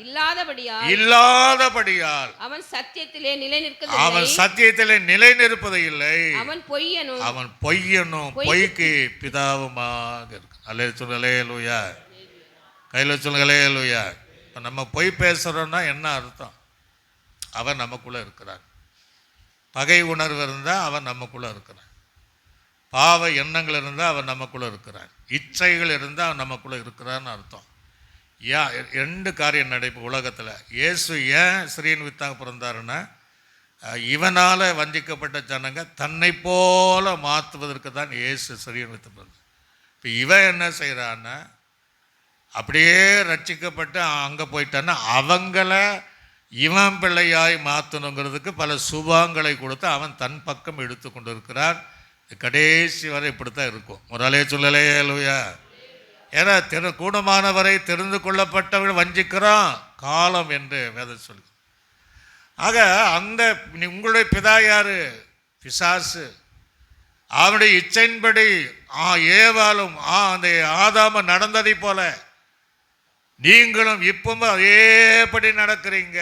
இல்லாதபடியால் அவன் சத்தியத்திலே நிலை நிற்பது இல்லை. அவன் பொய்யனும் பொய்க்கு பிதாவுமாக இருக்கு. அல்லே சொல்லுங்களேலுயா. கையில சொல்லுங்களேலுயா. இப்போ நம்ம பொய் பேசுறோம்னா என்ன அர்த்தம்? அவன் நமக்குள்ள இருக்கிறான். பகை உணர்வு இருந்தால் அவன் நமக்குள்ள இருக்கிறான். பாவ எண்ணங்கள் இருந்தால் அவன் நமக்குள்ள இருக்கிறான். இச்சைகள் இருந்தால் அவன் நமக்குள்ள இருக்கிறான்னு அர்த்தம். ரெண்டு காரியம் நடைபெறும் உலகத்தில். இயேசு ஏன் ஸ்ரீன் வித்தாக பிறந்தாருன்னா, இவனால் வஞ்சிக்கப்பட்ட ஜனங்க தன்னை போல மாற்றுவதற்கு தான் இயேசு ஸ்ரீன் வித்து பிறந்தார். இப்போ இவன் என்ன செய்கிறான்னா, அப்படியே ரட்சிக்கப்பட்டு அங்கே போயிட்டான்னா அவங்கள இவன் பிள்ளையாய் மாற்றணுங்கிறதுக்கு பல சுபாங்களை கொடுத்து அவன் தன் பக்கம் எடுத்து கொண்டு இருக்கிறான். கடைசி வரை இப்படித்தான் இருக்கும். முறாலே சொல்லலே லூயா. ஏன்னா கூடமானவரை தெரிந்து கொள்ளப்பட்டவர்கள் வஞ்சிக்கிறான் காலம் என்று வேதம் சொல்லு. ஆக அந்த உங்களுடைய பிதா யாரு? பிசாசு. அவனுடைய இச்சையின்படி ஏவாளும் அந்த ஆதாம நடந்ததை போல நீங்களும் இப்பவும் அதேபடி நடக்கிறீங்க.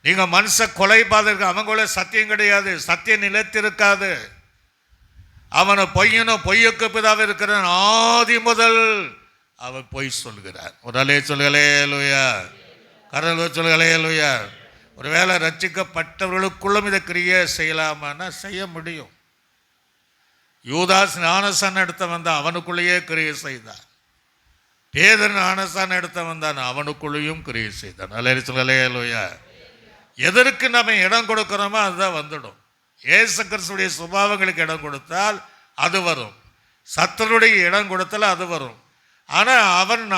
நீங்க மனுஷ கொலை பாதக அவங்கள சத்தியம் கிடையாது, சத்தியம் நிலைத்திருக்காது. அவனை பொய்யுக்கு பிதாவை இருக்கிறான். ஆதி முதல் அவன் பொய் சொல்கிறார். ஒரு அலையை சொல்லுங்களேலுயா. கரல் சொல்லுங்களேலுயா. ஒருவேளை ரட்சிக்கப்பட்டவர்களுக்குள்ளும் இதை கிரியை செய்யலாமான்னா செய்ய முடியும். யூதாஸ் ஞானசன் எடுத்த வந்த அவனுக்குள்ளேயே கிரியை செய்தார். பேதர் ஞானஸ்தானம் எடுத்தவன் தான், அவனுக்குள்ளேயும் கிரியை செய்தான். அல்லேலூயா. எதற்கு நம்ம இடம் கொடுக்கிறோமோ அதுதான் வந்துடும். இயேசு கிறிஸ்துடைய சுபாவங்களுக்கு இடம் கொடுத்தால் அது வரும், சத்தனுடைய இடம் கொடுத்தால் அது வரும். ஆனால்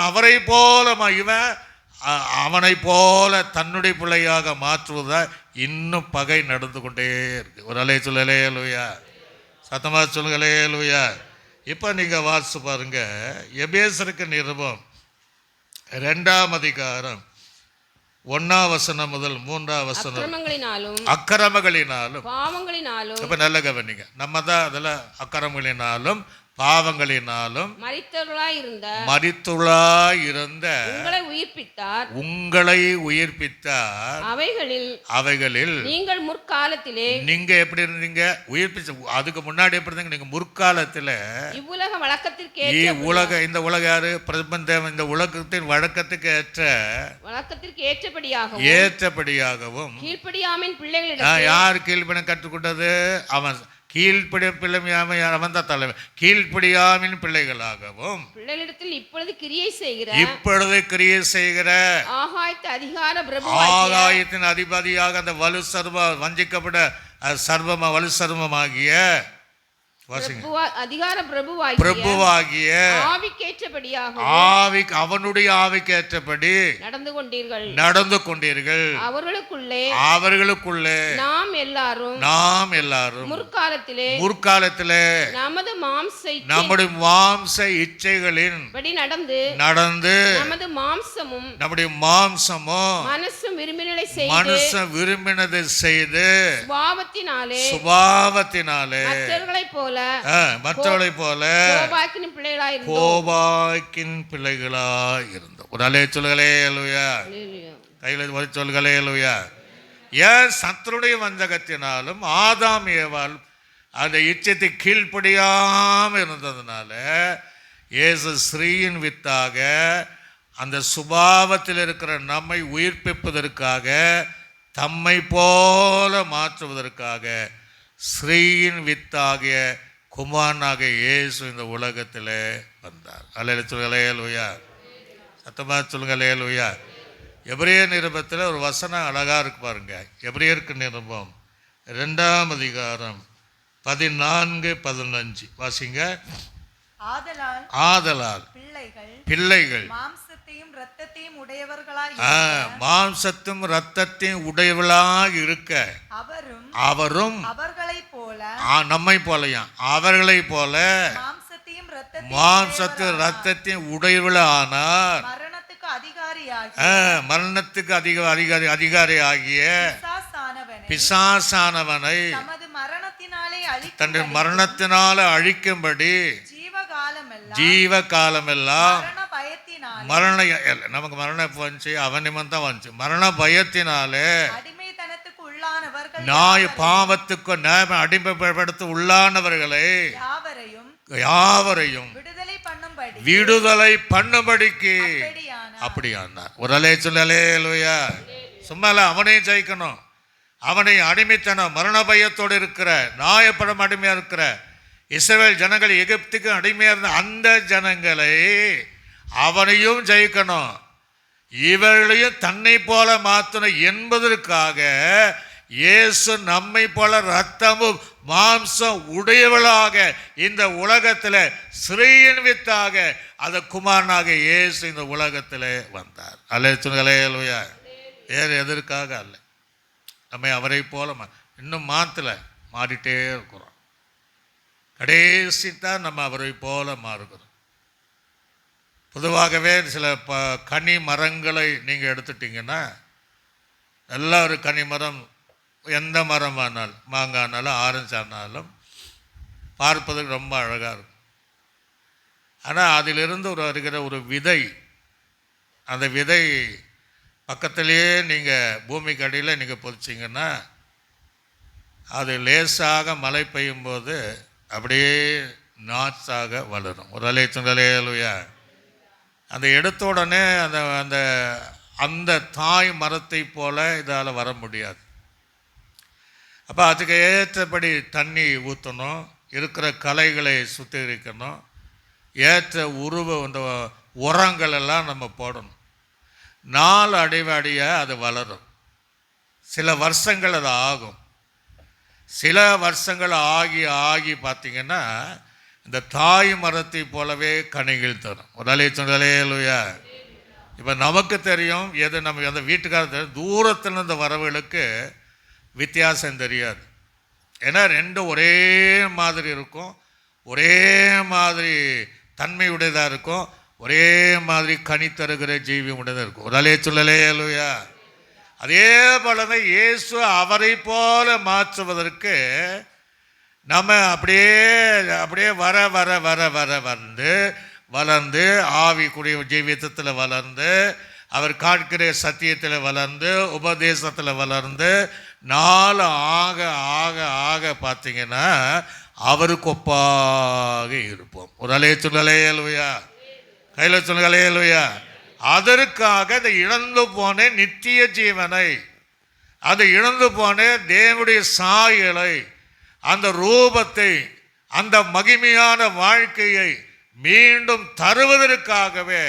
அவரை போல இவன் அவனை போல தன்னுடைய பிள்ளையாக மாற்றுவதா இன்னும் பகை நடந்து கொண்டே இருக்கு. ஒரு அலைய சொல்லலையா, சத்தமாக சொல்லுங்கலையா. இப்போ நீங்கள் வாசித்து பாருங்க, எபேசருக்கு நிருபம் 2ஆம் அதிகாரம் 1ஆம் வசனம் முதல் 3ஆம் வசனம். அக்கிரமங்களினாலும் பாவங்களினாலும். இப்ப நல்ல கவனிங்க, நம்ம தான் அதில் அக்கிரமங்களினாலும் பாவங்களினாலும் மரித்துளாய் இருந்த உங்களை உயிர்ப்பித்தார். அவைகளில் நீங்கள் முற்காலத்திலே, நீங்க எப்படி இருந்தீங்க? உயிர்ப்பிச்ச அதுக்கு முன்னாடி எப்படி இருந்தீங்க? நீங்க முற்காலத்தில் இவ்வுலக வழக்கத்திற்கு இந்த உலக யாரு? பிரபஞ்சம். இந்த உலகத்தின் வழக்கத்துக்கு ஏற்றபடியாகவும் கீழ்ப்படியாமின் பிள்ளைகளிடம். யார் கீழ்ப்படிய கற்றுக்கொண்டது? அவன் கீழ்ப்படிய பிள்ளையாமை, அவன் தான் தலைவர். கீழ்ப்படியாமின் பிள்ளைகளாகவும் பிள்ளைகளிடத்தில் இப்பொழுது கிரியை செய்கிற ஆகாயத்தின் அதிபதியாக அந்த வலு சர்வ வஞ்சிக்கப்பட வலு சர்வமாகிய பிரபுவாகிய அவனுடைய ஆவிக்கேற்றபடி நடந்து கொண்டீர்கள். அவர்களுக்குள்ளே நாம் எல்லாரும் முற்காலத்திலே நம்முடைய மாம்ச இச்சைகளின் நடந்து நம்முடைய மாம்சமும் மனச விரும்பினதை செய்து சுபாவத்தினாலே மற்றவர்களை போல கோபாக்கின் பிள்ளைகளாய் இருந்தோம். ஒரு அலைய சொல்லுகளேலுயா, கையில் சொல்லுகளேலுயா. ஏன்? சத்துருடைய வஞ்சகத்தினாலும் ஆதாம் ஏவாள் அந்த இச்சத்தை கீழ்ப்படியாமல் இருந்ததுனால இயேசு ஸ்ரீயின் வித்தாக அந்த சுபாவத்தில் இருக்கிற நம்மை உயிர்ப்பிப்பதற்காக, தம்மை போல மாற்றுவதற்காக ஸ்ரீயின் வித்தாகிய குமாரனாக இயேசு இந்த உலகத்தில் வந்தார். அல்லேலூயா சொல்லுங்களேலுயா, சத்தமாக சொல்லுங்களேலுயா. எபிரேயர் நிருபத்தில் ஒரு வசனம் அழகாக இருக்கு பாருங்க. எபிரேயருக்கு நிருபம் 2ஆம் அதிகாரம் 14-15 வாசிங்க. ஆதலால் பிள்ளைகள் மாம்சத்தையும் இரத்தத்தையும் உடையவர்களாக இருக்க அவரும் நம்மை போலையும் அவர்களை போல மாம்சத்தையும் இரத்தத்தையும் உடையவர்களானார். மரணத்துக்கு அதிகாரியாகிய பிசாசானவனை தன் மரணத்தினால அழிக்கும்படி ஜீவகாலமெல்லாம் நமக்கு மரணம் எப்போ வந்துச்சு? அவன் நிமித்தம் வந்துச்சு. மரண பயத்தினாலே பாவத்துக்கு அடிமைப்படுத்த உள்ளானவர்களை யாவரையும் விடுதலை பண்ணும்படிக்கு அப்படியானார். ஒரு அலைய சொல்லலையா. சும்மா அவனையும் ஜெயிக்கணும். அவனை அடிமைத்தனம் மரண பயத்தோடு இருக்கிற நாயப்படம் அடிமையா இருக்கிற இஸ்ரவேல் ஜனங்கள் எகிப்துக்கு அடிமையா இருந்த அந்த ஜனங்களை அவனையும் ஜெயிக்கணும், இவர்களையும் தன்னை போல மாற்றணும் என்பதற்காக இயேசு நம்மை போல ரத்தமும் மாம்சம் உடையவளாக இந்த உலகத்தில் ஸ்ரீயின் வித்தாக அந்த குமாரனாக இயேசு இந்த உலகத்தில் வந்தார். அல்லேலூயா. வேறு எதற்காக அல்ல, நம்ம அவரை போல இன்னும் மாறிட்டே இருக்கிறோம். கடைசி தான் நம்ம அவரை போல மாறுகிறோம். பொதுவாகவே சில கனி மரங்களை நீங்கள் எடுத்துட்டிங்கன்னா, எல்லா ஒரு கனி மரம் எந்த மரமானாலும், மாங்கானாலும் ஆரஞ்சு ஆனாலும் பார்ப்பதற்கு ரொம்ப அழகாக இருக்கும். ஆனால் அதிலிருந்து வருகிற ஒரு விதை, அந்த விதை பக்கத்திலேயே நீங்கள் பூமிக்கு அடியில் நீங்கள் பொதிச்சிங்கன்னா அது லேசாக மழை பெய்யும் போது அப்படியே நாற்றாக வளரும். ஒரு அலையா. அந்த எடுத்த உடனே அந்த அந்த தாய் மரத்தை போல இதால் வர முடியாது. அப்போ அதுக்கு ஏற்றபடி தண்ணி ஊற்றணும், இருக்கிற களைகளை சுத்திகரிக்கணும், ஏற்ற உருவ அந்த உரங்கள் எல்லாம் நம்ம போடணும். நாள் அடைவாடியாக அது வளரும். சில வருஷங்கள் அது ஆகும். சில வருஷங்கள் ஆகி ஆகி பார்த்திங்கன்னா இந்த தாய் மரத்தை போலவே கனிகள் தரும். ஒரு அலையா. இப்போ நமக்கு தெரியும் எது நம்ம அந்த வீட்டுக்காரர் தெரியும். தூரத்தில் இருந்த வரவுகளுக்கு வித்தியாசம் தெரியாது. ஏன்னா ரெண்டும் ஒரே மாதிரி இருக்கும், ஒரே மாதிரி தன்மையுடையதாக இருக்கும், ஒரே மாதிரி கனி தருகிற ஜீவி உடையதாக இருக்கும். ஒரு அலையா. அதே போல தான் இயேசு அவரை போல மாற்றுவதற்கு நம்ம அப்படியே அப்படியே வர வர வர வர வளர்ந்து ஆவிக்குரிய ஜீவிதத்தில் வளர்ந்து அவர் காட்கிற சத்தியத்தில் வளர்ந்து உபதேசத்தில் வளர்ந்து நாள் ஆக ஆக ஆக பார்த்தீங்கன்னா அவருக்கு ஒப்பாக இருப்போம். ஒரு அலையா கையில் சொல்லுங்கலையா. அதற்காக அதை இழந்து போன நித்திய ஜீவனை, அதை இழந்து போன தேவனுடைய சாயலை, அந்த ரூபத்தை, அந்த மகிமையான வாழ்க்கையை மீண்டும் தருவதற்காகவே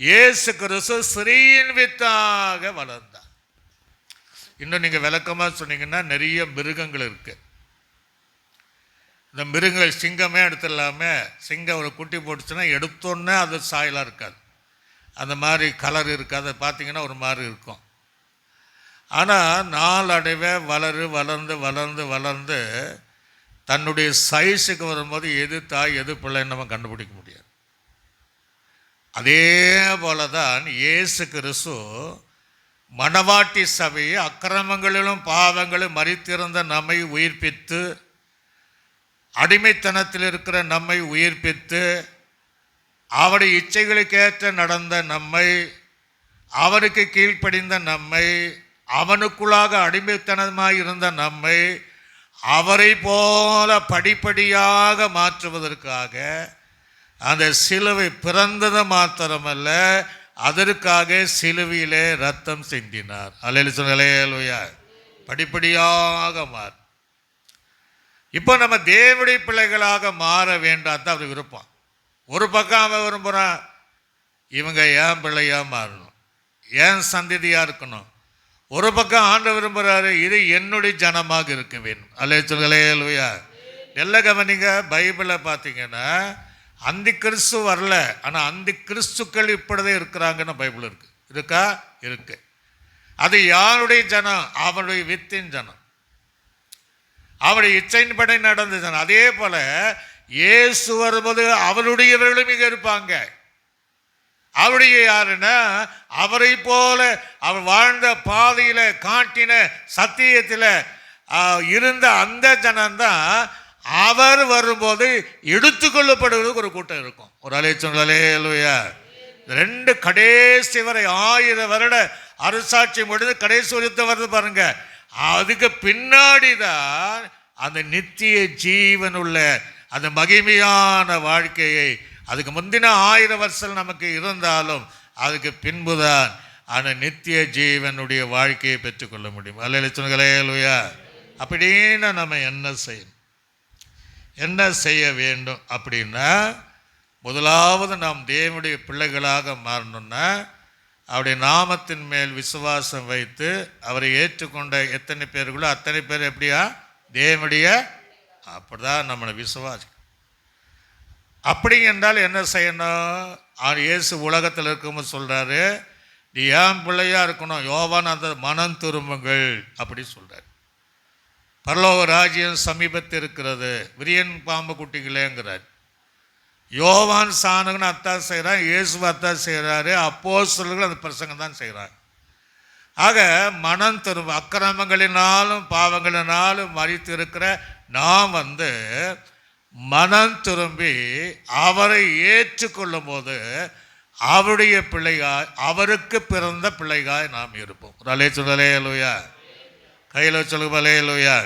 இயேசு கிறிஸ்து ஸ்ரீயின் வித்தாக வளர்ந்தார். இன்னும் நீங்கள் விளக்கமாக சொன்னீங்கன்னா நிறைய மிருகங்கள் இருக்கு. இந்த மிருகங்கள் சிங்கமே எடுத்துடலாமே. சிங்கம் ஒரு குட்டி போட்டுச்சுன்னா எடுத்தோன்னே அது சாயலாக இருக்காது, அந்த மாதிரி கலர் இருக்காது, அதை பார்த்தீங்கன்னா ஒரு மாதிரி இருக்கும். ஆனால் நாளடைவே வளர்ந்து வளர்ந்து வளர்ந்து தன்னுடைய சைஸுக்கு வரும்போது எது தாய் எது பிள்ளைன்னு நம்ம கண்டுபிடிக்க முடியாது. அதே போல தான் இயேசு கிறிஸ்து மணவாட்டி சபையை அக்கிரமங்களிலும் பாவங்களும் மரித்திருந்த நம்மை உயிர்ப்பித்து, அடிமைத்தனத்தில் இருக்கிற நம்மை உயிர்ப்பித்து, அவருடைய இச்சைகளுக்கேற்ற நடந்த நம்மை, அவருக்கு கீழ்ப்படிந்த நம்மை, அவனுக்குள்ளாக அடிமைத்தனமாய் இருந்த நம்மை அவரை போல படிப்படியாக மாற்றுவதற்காக அந்த சிலுவை பிறந்தது மாத்திரமல்ல, அதற்காக சிலுவையிலே ரத்தம் சிந்தினார். அல்லேலூயா. படிப்படியாக மாறு. இப்போ நம்ம தேவனுடைய பிள்ளைகளாக மாற வேண்டாம் தான் அவர் விருப்பம். ஒரு பக்கம் அவன் விரும்புகிறான், இவங்க ஏன் பிள்ளையா மாறணும், ஏன் சந்ததியா இருக்கணும். ஒரு பக்கம் ஆண்டவர் விரும்புகிறாரு, இது என்னுடைய ஜனமாக இருக்க வேணும். அல்லேலூயா. நல்ல கவனிங்க, பைபிளை பார்த்தீங்கன்னா அந்த கிறிஸ்து வரல, ஆனால் அந்த கிறிஸ்துக்கள் இப்படிதான் இருக்கிறாங்கன்னு பைபிள் இருக்கா இருக்கு. அது யாருடைய ஜனம்? அவருடைய வித்தின் ஜனம், அவருடைய இச்சையின்படி நடந்த ஜனம். அதே போல இயேசு வரும்போது அவருடையவர்களும் இங்கே இருப்பாங்க. அவருடைய யாருன்னா அவரை போல அவர் வாழ்ந்த பாதையில காட்டின சத்தியத்தில் இருந்த அந்த ஜனம்தான் அவர் வரும்போது எடுத்துக்கொள்ளப்படுவதற்கு ஒரு கூட்டம் இருக்கும். ஒரு அலையா. ரெண்டு கடைசி வரை 1000 வருட அரசாட்சி முடிந்து கடைசி வருத்த வருது பாருங்க. அதுக்கு பின்னாடி தான் அந்த நித்திய ஜீவன் உள்ள அந்த மகிமையான வாழ்க்கையை, அதுக்கு முந்தின 1000 வருஷம் நமக்கு இருந்தாலும் அதுக்கு பின்புதான் அந்த நித்திய ஜீவனுடைய வாழ்க்கையை பெற்றுக்கொள்ள முடியும். அல்லேலூயா. அப்படின்னு நம்ம என்ன செய்யணும், என்ன செய்ய வேண்டும் அப்படின்னா, முதலாவது நாம் தேவனுடைய பிள்ளைகளாக மாறணும்னா அவருடைய நாமத்தின் மேல் விசுவாசம் வைத்து அவரை ஏற்றுக்கொண்ட எத்தனை பேர்களோ அத்தனை பேர் எப்படியா தேவனுடைய, அப்படிதான் நம்மளை விசுவாசி. அப்படி என்றால் என்ன செய்யணும்? அவர் இயேசு உலகத்தில் இருக்கும்போது சொல்கிறாரு, நீ ஏன் பிள்ளையா இருக்கணும், யோவான் அந்த மனம் திரும்புங்கள் அப்படி சொல்கிறார். பரலோக ராஜ்யம் சமீபத்தில் இருக்கிறது, விரியன் பாம்பு குட்டிகளேங்கிறார். யோவான் சாணகன்னு அத்தான் செய்கிறான், இயேசு அத்தான் செய்கிறாரு, அப்போஸ்தலர்கள் அந்த பிரசங்கம் தான் செய்கிறாங்க. ஆக மனம் திரும்ப, அக்கிரமங்களினாலும் பாவங்களினாலும் மரித்து இருக்கிற நாம் மனம் திரும்பி அவரை ஏற்றுக்கொள்ளும் போது அவருடைய பிள்ளைகாய், அவருக்கு பிறந்த பிள்ளைகாய் நாம் இருப்போம். அல்லேலூயா. கையில் சொல்லுங்க அல்லேலூயா.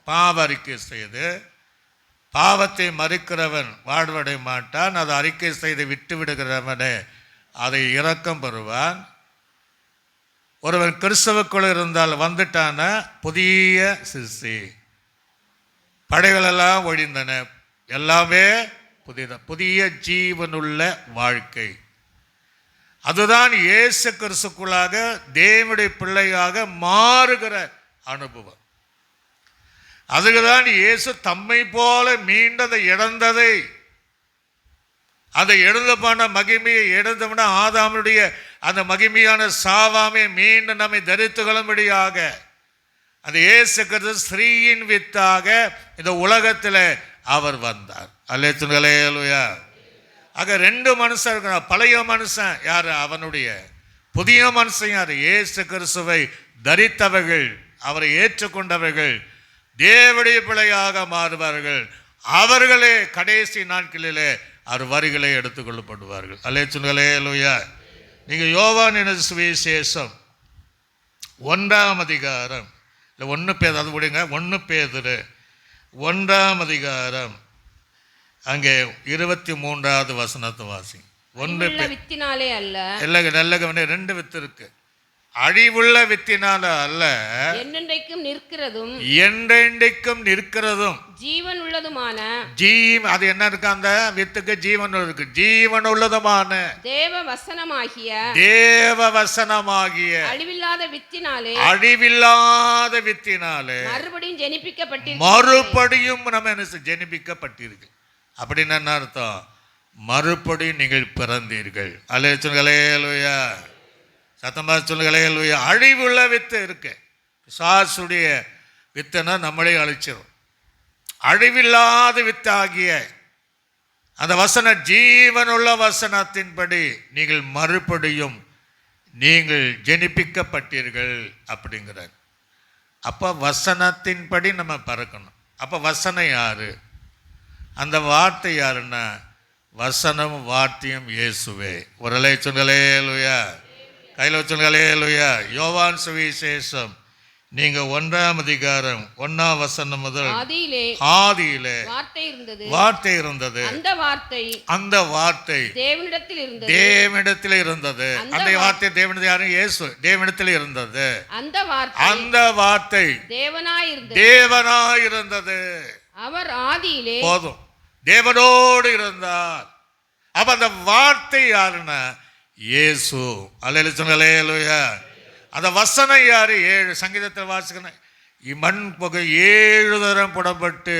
பாவ அறிக்கை செய்து பாவத்தை மறுக்கிறவன் வாழ்வடைய மாட்டான், அதை அறிக்கை செய்து விட்டு விடுகிறவனே அதை இரக்கம் பெறுவான். ஒருவன் கிறிஸ்தவுக்குள் இருந்தால் வந்துட்டான புதிய சிருஷ்டி, படைகளெல்லாம் ஒழிந்தன, எல்லாமே புதிய ஜீவனுள்ள வாழ்க்கை. அதுதான் இயேசு கிறிஸ்துக்குள்ளாக தேவனுடைய பிள்ளையாக மாறுகிற அனுபவம். அதுக்குதான் இயேசு தம்மை போல மீண்டதை இழந்ததை, அதை எழுதமான மகிமையை எழுந்தவன ஆதாமுடைய அந்த மகிமையான சாவாமை மீண்டும் நம்மை தரித்து கொள்ளும்படியாக அந்த இயேசு கிறிஸ்து ஸ்ரீயின் வித்தாக இந்த உலகத்தில் அவர் வந்தார். அல்லேலூயா. ஆக ரெண்டு மனுஷன் இருக்கிறார். பழைய மனுஷன் யார்? அவனுடைய. புதிய மனுஷன் யார்? இயேசு கிறிஸ்துவை தரித்தவர்கள், அவரை ஏற்றுக்கொண்டவர்கள், தேவனுடைய பிள்ளையாக மாறுவார்கள். அவர்களே கடைசி நாட்களிலே அவர் வரிகளை எடுத்துக்கொள்ளப்படுவார்கள். அல்லேலூயா. நீங்கள் யோவான் சுவிசேஷம் 1ஆம் அதிகாரம், இல்லை 1 பேதுரு, அது விடுங்க, 1 பேதுரு 1ஆம் அதிகாரம் அங்கே 23வது வசனத்தை வாசி. வித்தினாலே அல்ல, நல்ல கவனி, 2 வித்து இருக்கு. அழிவுள்ள வித்தினால அல்ல, என்றென்றைக்கும் நிற்கிறதும் ஜீவன் உள்ளதுமான, அது என்ன இருக்கு அந்த வித்துக்கு? ஜீவன் இருக்கு. ஜீவன் உள்ளதுமான தேவ வசனமாகிய அழிவில்லாத வித்தினாலே மறுபடியும் நம்ம ஜெனிப்பிக்கப்பட்டிருக்கு. அப்படின்னு என்ன அர்த்தம்? மறுபடியும் நீங்கள் பிறந்தீர்கள். அல்லேலூயா. சத்தமா சொல்லுங்களேலூயா. அழிவுள்ள வித்து இருக்கு. பிசாசுடைய வித்துனா நம்மளே அழிச்சிடும். அழிவில்லாத வித்தாகிய அந்த வசன ஜீவனுள்ள வசனத்தின்படி நீங்கள் மறுபடியும் நீங்கள் ஜெனிப்பிக்கப்பட்டீர்கள் அப்படிங்கிறார். அப்போ வசனத்தின்படி நம்ம பறக்கணும். அப்போ வசனம் யாரு? அந்த வார்த்தை யாருன்னா வசனம் வார்த்தையும் இயேசுவே. ஒரு அல்லேலூயா. கையில் வச்சுங்களேலூயா. யோவான் சுவிசேஷம் நீங்க 1ஆம் அதிகாரம் 1ஆம் வசனம் முதல், ஆதியிலே வார்த்தை இருந்தது, அந்த வார்த்தை தேவனிடத்தில் இருந்தது. அந்த வார்த்தை தேவனிடத்தில் யாரும்? இயேசு தேவனிடத்தில் இருந்தது. அந்த வார்த்தை தேவனாய் இருந்தது. அவர் ஆதியிலே போதும், தேவனோடு இருந்தார். அப்ப அந்த வார்த்தை யாருன்னா இயேசு. அல்லேலூயா. அந்த வசனம் யாரு? 7 சங்கீதத்தில் வாசிக்கணும். மண் புகை 7 தரம் புடப்பட்டு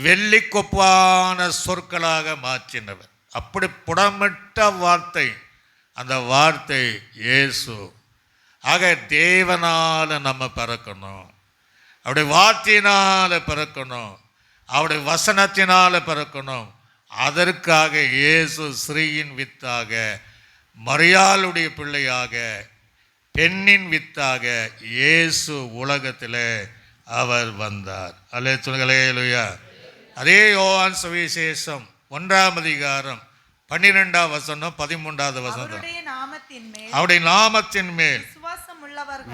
வெள்ளி கொப்பான சொற்களாக மாற்றினவர். அப்படி புடமிட்ட வார்த்தை, அந்த வார்த்தை இயேசு. ஆக தேவனால நம்ம பிறக்கணும், அவருடைய வார்த்தையினால பிறக்கணும், அவருடைய வசனத்தினால பிறக்கணும். அதற்காக இயேசு ஸ்ரீயின் வித்தாக, மரியாளுடைய பிள்ளையாக, பெண்ணின் வித்தாக இயேசு உலகத்தில் அவர் வந்தார். அல்லேலூயா. அதே யோவான் சுவிசேஷம் 1ஆம் அதிகாரம் 12ஆம் வசனம் 13வது வசனம். அவருடைய நாமத்தின் மேல்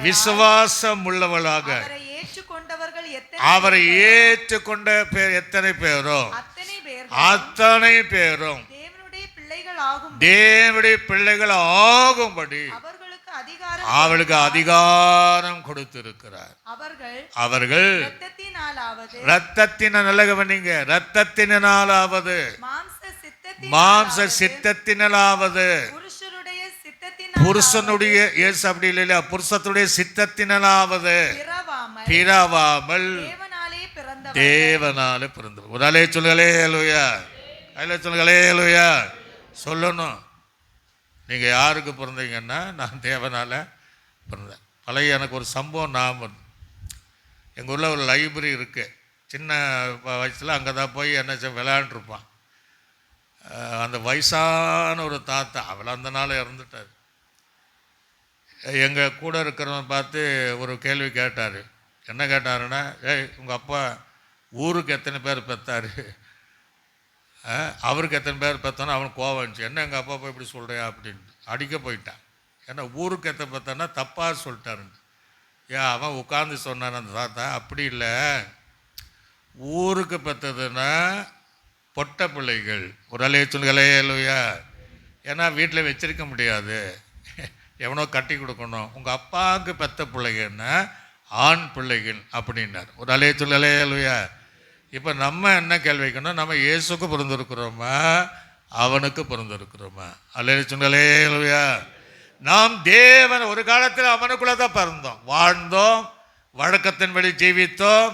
விசுவாசம் உள்ளவர்களாக அவரை ஏற்றுக்கொண்ட எத்தனை பேரோ அத்தனை பேரும் தேவனுடைய பிள்ளைகள் ஆகும்படி அவளுக்கு அதிகாரம் கொடுத்திருக்கிறார். அவர்கள் இரத்தத்தினாலாவது மாம்ச சித்தத்தினாலாவது புருஷனுடைய இயேசு அப்படி இல்லையா, புருஷத்துடைய சித்தத்தினாலாவது பிறவாமல் தேவனாலே பிறந்தவர். ஒரு அலே சொல்லுங்களேலூயா. அதில் சொல்லுங்களேலூயா. சொல்லணும், நீங்கள் யாருக்கு பிறந்தீங்கன்னா நான் தேவனால பிறந்தேன். பழைய எனக்கு ஒரு சம்பவம் ஞாபகம். எங்கள் ஊரில் ஒரு லைப்ரரி இருக்குது. சின்ன வயசில் அங்கே தான் போய் என்ன விளையாண்டுருப்பான். அந்த வயசான ஒரு தாத்தா, அவளை அந்த நாள் இறந்துட்டார். எங்கள் கூட இருக்கிறவன் பார்த்து ஒரு கேள்வி கேட்டார். என்ன கேட்டாருன்னா, உங்கள் அப்பா ஊருக்கு எத்தனை பேர் பெற்றாரு, அவருக்கு எத்தனை பேர் பெற்றானோ அவனுக்கு கோவம் இருந்துச்சு. என்ன எங்கள் அப்பா போய் இப்படி சொல்கிறியா அப்படின்னு அடிக்க போயிட்டான். ஏன்னா ஊருக்கு எத்தனை பெற்றானா தப்பாக சொல்லிட்டாருன்னு. அவன் உட்காந்து சொன்னான் அந்த தாத்தா. அப்படி இல்லை, ஊருக்கு பெற்றதுன்னா பொட்ட பிள்ளைகள். ஒரு அல்லேலூயா. ஏன்னா வீட்டில் வச்சிருக்க முடியாது, எவனோ கட்டி கொடுக்கணும். உங்கள் அப்பாவுக்கு பெற்ற பிள்ளைகள்னா ஆண் பிள்ளைகள் அப்படின்னார். ஒரு அல்லேலூயா. இப்போ நம்ம என்ன கேள்வி வைக்கணும், நம்ம இயேசுக்கு பிறந்திருக்கிறோமா அவனுக்கு பிறந்திருக்கிறோமா? அல்லேலூயா. நாம் தேவன் ஒரு காலத்தில் அவனுக்குள்ள தான் பிறந்தோம், வாழ்ந்தோம், வழக்கத்தின்படி ஜீவித்தோம்,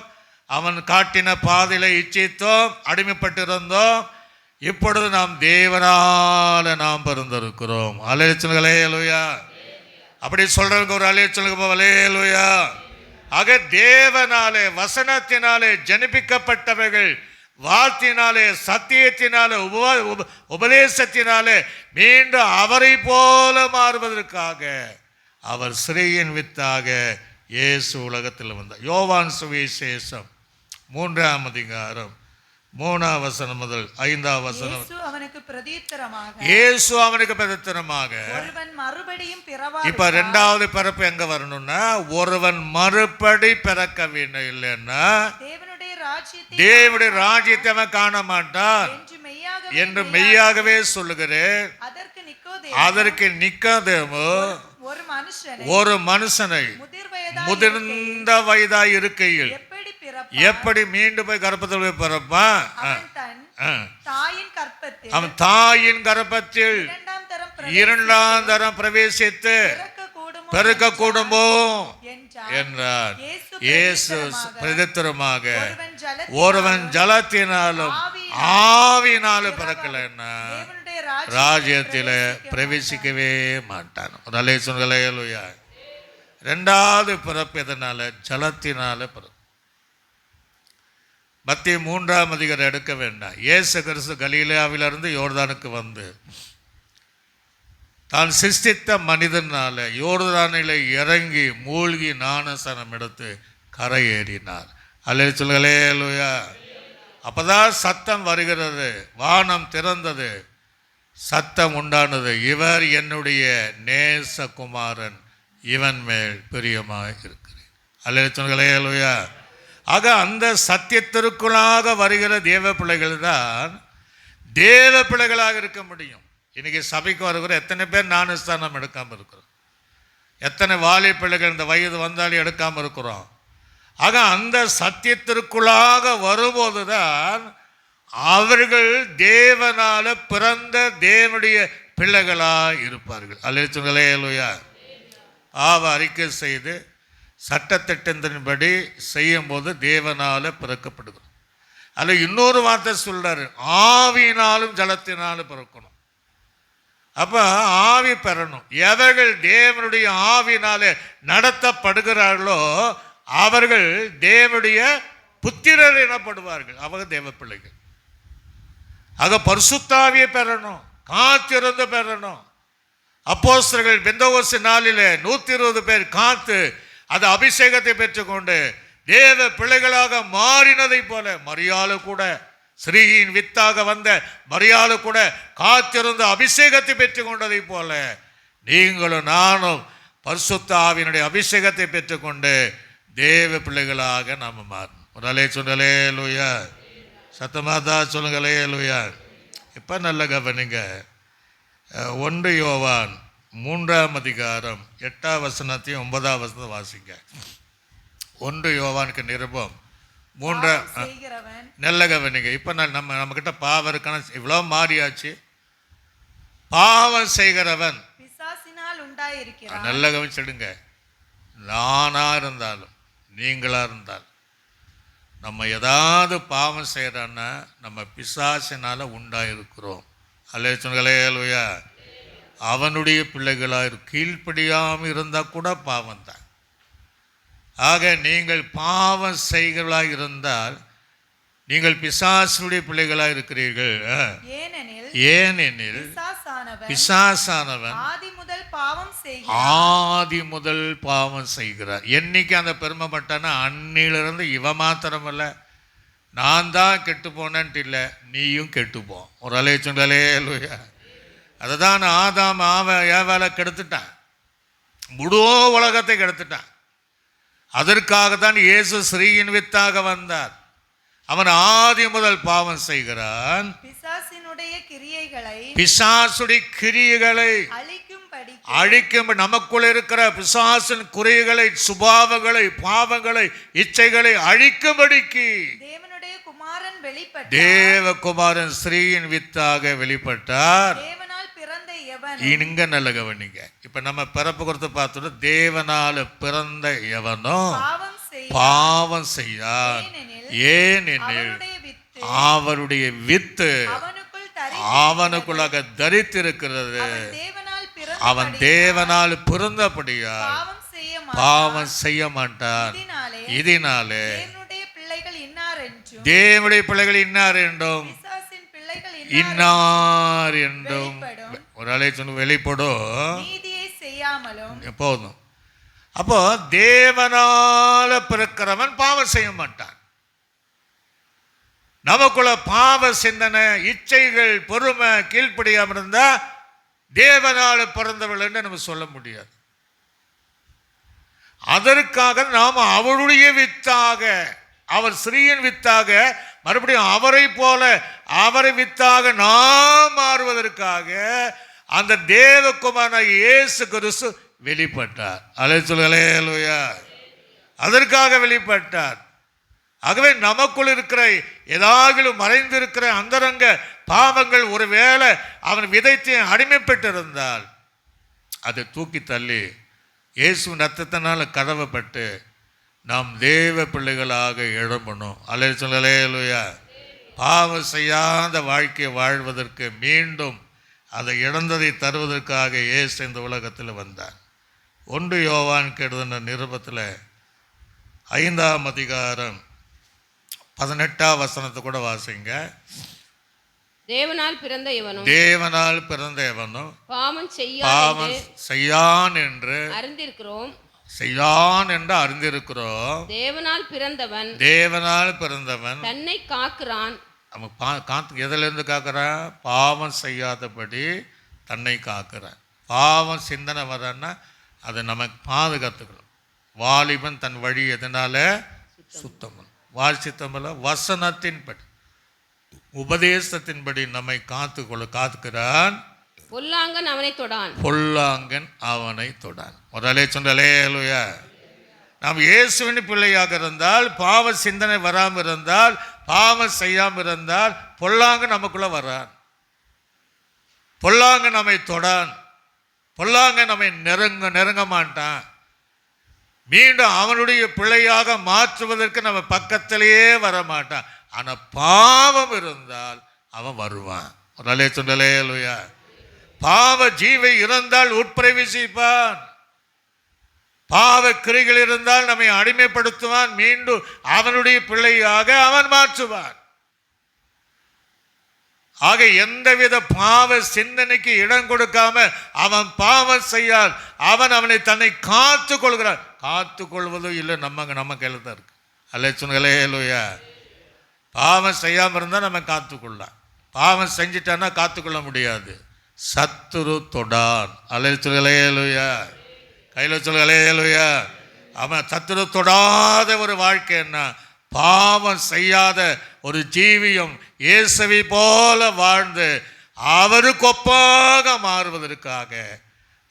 அவன் காட்டின பாதையில இச்சித்தோம், அடிமைப்பட்டிருந்தோம். இப்பொழுது நாம் தேவனால நாம் பிறந்திருக்கிறோம். அல்லேலூயா. அப்படி சொல்றவங்க ஒரு அல்லேலூயா. ஆக தேவனாலே வசனத்தினாலே ஜனிப்பிக்கப்பட்டவர்கள் வார்த்தையினாலே சத்தியத்தினாலே உபதேசத்தினாலே மீண்டும் அவரை போல மாறுவதற்காக அவர் ஸ்ரீயின் வித்தாக இயேசு உலகத்தில் வந்தார். யோவான் சுவிசேஷம் 3ஆம் அதிகாரம் 3ஆம் வசனம் முதல் 5ஆம் வசனம். இயேசு அவனுக்கு பிரதியுத்தரமாக ஒருவன் மறுபடியும் பிறவாவிட்டால். இப்ப இரண்டாவது பிறப்பு எங்க வரணும்னா, ஒருவன் மறுபடி பிறக்க வேண்டும், இல்லைன்னா தேவனுடைய ராஜ்யத்தை அவன் காண மாட்டான் என்று மெய்யாகவே சொல்லுகிறேன். அதற்கு நிக்கோதேமு ஒரு மனுஷனை முதிர்ந்த வயதாய் இருக்கையில் எப்படி மீண்டும் போய் கர்ப்பத்தில் போய் பிறப்பான்? அவன் தாயின் கர்ப்பத்தில் இரண்டாம் தரம் பிரவேசித்து பிறக்க கூடுமோ என்றார். இயேசு பிரதித்திரமாக ஒருவன் ஜலத்தினாலும் ஆவினாலும் பிறக்கலன்னா ராஜ்யத்தில பிரவேசிக்கவே மாட்டான். அல்லேலூயா. இரண்டாவது பிறப்பு எதனால? ஜலத்தினால பிறப்பு. மத்திய 3ஆம் அதிகாரம் எடுக்க வேண்டாம். இயேசு கிறிஸ்து கலிலேயாவிலிருந்து யோர்தானுக்கு வந்து தான் சிருஷ்டித்த மனிதனால யோர்தானில் இறங்கி மூழ்கி ஞானஸ்நானம் எடுத்து கரை ஏறினார். அல்லேலூயா. அப்பதான் சத்தம் வருகிறது, வானம் திறந்தது, சத்தம் உண்டானது, இவர் என்னுடைய நேசகுமாரன், இவன் மேல் பிரியமாக இருக்கிறேன். அல்லேலூயா. ஆக அந்த சத்தியத்திற்குள்ளாக வருகிற தேவ பிள்ளைகள் தான் தேவ பிள்ளைகளாக இருக்க முடியும். இன்னைக்கு சபைக்கு வருகிற எத்தனை பேர் ஞானஸ்தானம் எடுக்காமல் இருக்கிறோம்? எத்தனை வாலி பிள்ளைகள் இந்த வயது வந்தாலும் எடுக்காமல் இருக்கிறோம்? ஆக அந்த சத்தியத்திற்குள்ளாக வரும்போது தான் அவர்கள் தேவனால பிறந்த தேவனுடைய பிள்ளைகளாக இருப்பார்கள். அல்லேலூயா. அறிக்கை செய்து சட்டத்திட்டத்தின்படி செய்யும் போது தேவனால பிறக்கப்படுகிறோம். அல்ல இன்னொரு வார்த்தை சொல்றாரு, ஆவியினாலும் ஜலத்தினாலும் பிறக்கணும். அப்ப ஆவி பெறணும். எவர்கள் தேவனுடைய ஆவினாலே நடத்தப்படுகிறார்களோ அவர்கள் தேவனுடைய புத்திரர் எனப்படுவார்கள். அவங்க தேவ பிள்ளைகள். ஆக பரிசுத்தாவியை பெறணும், காத்திருந்து பெறணும். அப்போஸ்தலர்கள் பெந்தகோஸ்து நாளிலே 120 பேர் காத்து அது அபிஷேகத்தை பெற்றுக்கொண்டு தேவ பிள்ளைகளாக மாறினதை போல மரியாளு கூட, ஸ்ரீயின் வித்தாக வந்த மரியாளு கூட காத்திருந்த அபிஷேகத்தை பெற்றுக் கொண்டதை போல நீங்களும் நானும் பரிசுத்த ஆவியினுடைய அபிஷேகத்தை பெற்றுக்கொண்டு தேவ பிள்ளைகளாக நாம் மாறணும். ஒரு அல்லேலூயா. சத்தமாதா சொல்லுங்க அல்லேலூயா. இப்போ நல்ல கவனிங்க. 1 யோவான் 3ஆம் அதிகாரம் 8ஆம் வசனத்தையும் 9ஆம் வசனத்தை வாசிங்க. 1 யோவானுக்கு நிருபம் 3ஆம். நல்ல கவனிங்க. இப்போ நம்ம கிட்ட பாவம் இருக்கான இவ்வளோ மாறியாச்சு. பாவம் செய்கிறவன் நல்ல கவனிச்சிடுங்க. நானா இருந்தாலும் நீங்களா இருந்தாலும் நம்ம ஏதாவது பாவம் செய்யறோன்னா நம்ம பிசாசினால உண்டாயிருக்கிறோம். அல்லேலூயா. அவனுடைய பிள்ளைகளாக கீழ்ப்படியாமல் இருந்தால் கூட பாவம் தான். ஆக நீங்கள் பாவம் செய்கிறவர்களாக இருந்தால் நீங்கள் பிசாசுடைய பிள்ளைகளாக இருக்கிறீர்கள். ஏனெனில் பிசாசானவன் ஆதி முதல் பாவம் செய்கிறார். என்னைக்கு அந்த பெருமை பட்டானா அன்னிலிருந்து இவ மாத்திரமல்ல, நான் தான் கெட்டு போனேன்ட்டு இல்லை, நீயும் கெட்டுப்போ. ஒரு அல்லேலூயா. அதை தான் ஆதாம் ஏவாளை கெடுத்துட்டான், முழு உலகத்தை கெடுத்துட்டான். அதற்காக தான் இயேசு ஸ்ரீயின் வித்தாக வந்தார். அவன் ஆதி முதல் பாவம் செய்கிறான். பிசாசுடைய கிரியைகளை அழிக்கும், நமக்குள்ள இருக்கிற பிசாசின் குறிகளை, சுபாவங்களை, பாவங்களை, இச்சைகளை அழிக்கும்படிக்கு வெளிப்பட்டார். தேவகுமாரன் ஸ்திரீயின் வித்தாக வெளிப்பட்டார். தேவனால் பிறந்த எவன்? இங்க நல்ல கவனிங்க. இப்ப நம்ம பிறப்பு குறித்து பார்த்தோம். தேவனால பிறந்த எவனோ பாவம் செய்யார். ஏனெனில் அவருடைய வித்து அவனுக்குள்ளாக தரித்திருக்கிறது. அவன் தேவனால் பிறந்தபடியா பாவம் செய்ய மாட்டான். இதனாலே தேவனுடைய பிள்ளைகள் இன்னார் என்றும் இன்னார் என்றும் ஒரு அலை சொன்ன வெளிப்படும் போதும். அப்போ தேவனால பிறக்கிறவன் பாவம் செய்ய மாட்டான். நமக்குள்ள பாவ சிந்தனை, இச்சைகள், பொறுமை, கீழ்ப்படியாம இருந்தா தேவனால பிறந்தவள் என்று நம்ம சொல்ல முடியாது. அதற்காக நாம் அவருடைய வித்தாக, அவர் ஸ்திரீயின் வித்தாக, மறுபடியும் அவரை போல அவரை வித்தாக நாம் மாறுவதற்காக அந்த தேவகுமாரனாகிய இயேசு கிறிஸ்து வெளிப்பட்டார். அல்லேலூயா. அதற்காக வெளிப்பட்டார். ஆகவே நமக்குள் இருக்கிற ஏதாவது மறைந்திருக்கிற அந்தரங்க பாவங்கள் ஒருவேளை அவன் விதைத்து அடிமைப்பட்டிருந்தால் அதை தூக்கி தள்ளி இயேசு ரத்தத்தினால கதவப்பட்டு நாம் தேவ பிள்ளைகளாக எழும்பணும். அல்லேலூயா. பாவம் செய்யாத வாழ்க்கையை வாழ்வதற்கு, மீண்டும் அதை இழந்ததை தருவதற்காக இயேசு இந்த உலகத்தில் வந்தார். 1 யோவான் எழுதின நிருபத்தில் 5ஆம் அதிகாரம் 18ஆம் வசனத்தை கூட வாசிங்க. தேவனால் பிறந்த எவனும் பாவம் செய்யான் என்று அறிந்திருக்கிறோம். தேவனால் பிறந்தவன் தன்னை காக்கிறான். எதிலிருந்து காக்கிறான்? பாவம் செய்யாதபடி தன்னை காக்கிறான். பாவம் சிந்தனை வரன்னா அதை நமக்கு பாதுகாத்துக்கணும். வாலிபன் தன் வழி எதனால சுத்தம், வாசித்தமல்ல வசனத்தின்படி, உபதேசத்தின்படி நம்மை காத்துக்கிறான். பொல்லாங்கன் அவனை தொடான். முதலே சொன்னலேலுயா. நாம் இயேசுவின் பிள்ளையாக இருந்தால், பாவ சிந்தனை வராமல் இருந்தால், பாவம் செய்யாமல் இருந்தால், பொல்லாங்க நமக்குள்ள வரான். பொல்லாங்க நம்மை தொடான். பொல்லாங்க நம்மை நெருங்க மாட்டான். மீண்டும் அவனுடைய பிள்ளையாக மாற்றுவதற்கு நம்ம பக்கத்திலேயே வர மாட்டான். ஆனா பாவம் இருந்தால் அவன் வருவான். ஒரு சொன்னலேலுயா. பாவ ஜீவை இருந்தால் உட்பிரவேசிப்பான். பாவ கிரிகள் இருந்தால் நம்மை அடிமைப்படுத்துவான். மீண்டும் அவனுடைய பிள்ளையாக அவன் மாற்றுவான். ஆக எந்தவித பாவ சிந்தனைக்கு இடம் கொடுக்காம அவன் பாவம் செய்யால் அவனை தன்னை காத்து கொள்கிறான். காத்து கொள்வதும் இல்லை, நம்ம கையில தான் இருக்கு. அல்லேலூயா. பாவம் செய்யாம இருந்தா நம்ம காத்துக்கொள்ளலாம். பாவம் செஞ்சிட்டான்னா காத்துக்கொள்ள முடியாது. சத்துரு தொடான். அல்லேலூயா. கையில சொல்லுயா. அவன் சத்துரு தொடாத ஒரு வாழ்க்கை என்ன? பாவம் செய்யாத ஒரு ஜீவியம் இயேசுவை போல வாழ்ந்து அவருக்கு ஒப்பாக மாறுவதற்காக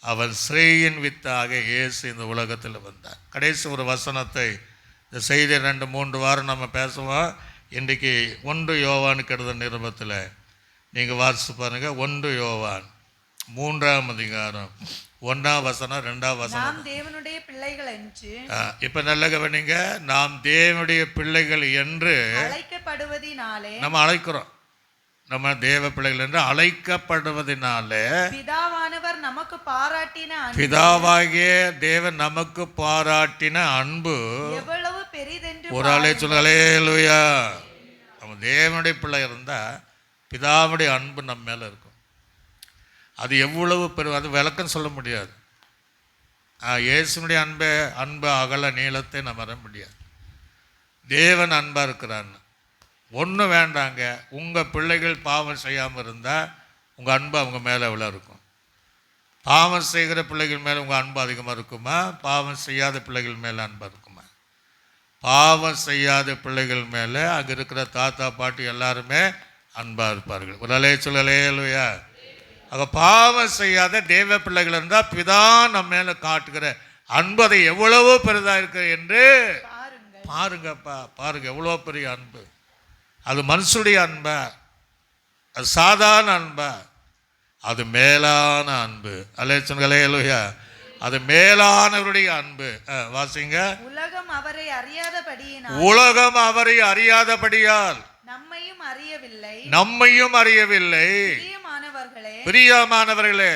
அவன் ஸ்ரீயின் வித்தாக இயேசு இந்த உலகத்தில் வந்தார். கடைசி ஒரு வசனத்தை, இந்த செய்தி 2-3 வாரம் நம்ம பேசுவோம். இன்றைக்கு 1 யோவான் எழுதின நிருபத்தில் நீங்கள் வாசித்து பாருங்க. 1 யோவான் 3ஆம் அதிகாரம் 1ஆம் வசனம் 2ஆம் வசனம். நாம் தேவனுடைய பிள்ளைகள் என்று, இப்ப நல்ல கவனிங்க, நாம் தேவனுடைய பிள்ளைகள் என்று அழைக்கப்படுவதினாலே, நம்ம அழைக்கிறோம். நம்ம தேவ பிள்ளைகள் என்று அழைக்கப்படுவதனாலே பிதாவானவர் நமக்கு பாராட்டின அன்பு, பிதாவாகிய தேவன் நமக்கு பாராட்டின அன்பு எவ்வளவு பெரிதென்று ஒரு ஆளே சொல்லுங்களேலுயா. நம்ம தேவனுடைய பிள்ளை இருந்தா பிதாவுடைய அன்பு நம்ம மேல இருக்கும். அது எவ்வளவு பெரும், அது விளக்கம் சொல்ல முடியாது. இயேசுனுடைய அன்பு அகல நீளத்தை நம்ம வர முடியாது. தேவன் அன்பா இருக்கிறான்னு ஒன்று வேண்டாங்க. உங்கள் பிள்ளைகள் பாவம் செய்யாமல் இருந்தால் உங்கள் அன்பு அவங்க மேலே எவ்வளோ இருக்கும்? பாவம் செய்கிற பிள்ளைகள் மேலே உங்கள் அன்பு அதிகமாக இருக்குமா? பாவம் செய்யாத பிள்ளைகள் மேலே அன்பாக இருக்குமா? பாவம் செய்யாத பிள்ளைகள் மேலே அங்கே இருக்கிற தாத்தா பாட்டி எல்லாருமே அன்பாக இருப்பார்கள். ஒரு அலே சொல்லலையா? ஆக பாவம் செய்யாத தேவ பிள்ளைகள் இருந்தால் பிதா நம்ம மேலே காட்டுகிற அன்பு அதை எவ்வளவோ பெரிதாக இருக்கு என்று பாருங்கப்பா. பாருங்க எவ்வளோ பெரிய அன்பு. அது மனுஷனுடைய அன்பா, அது சாதாரண அன்பா, அது மேலான அன்பு. அல்லேலூயா. அது மேலானவருடைய அன்பு. வாசிங்க. உலகம் அவரை அறியாதபடியினால், உலகம் அவரை அறியாதபடியால் நம்மையும் அறியவில்லை. பிரியமானவர்களே,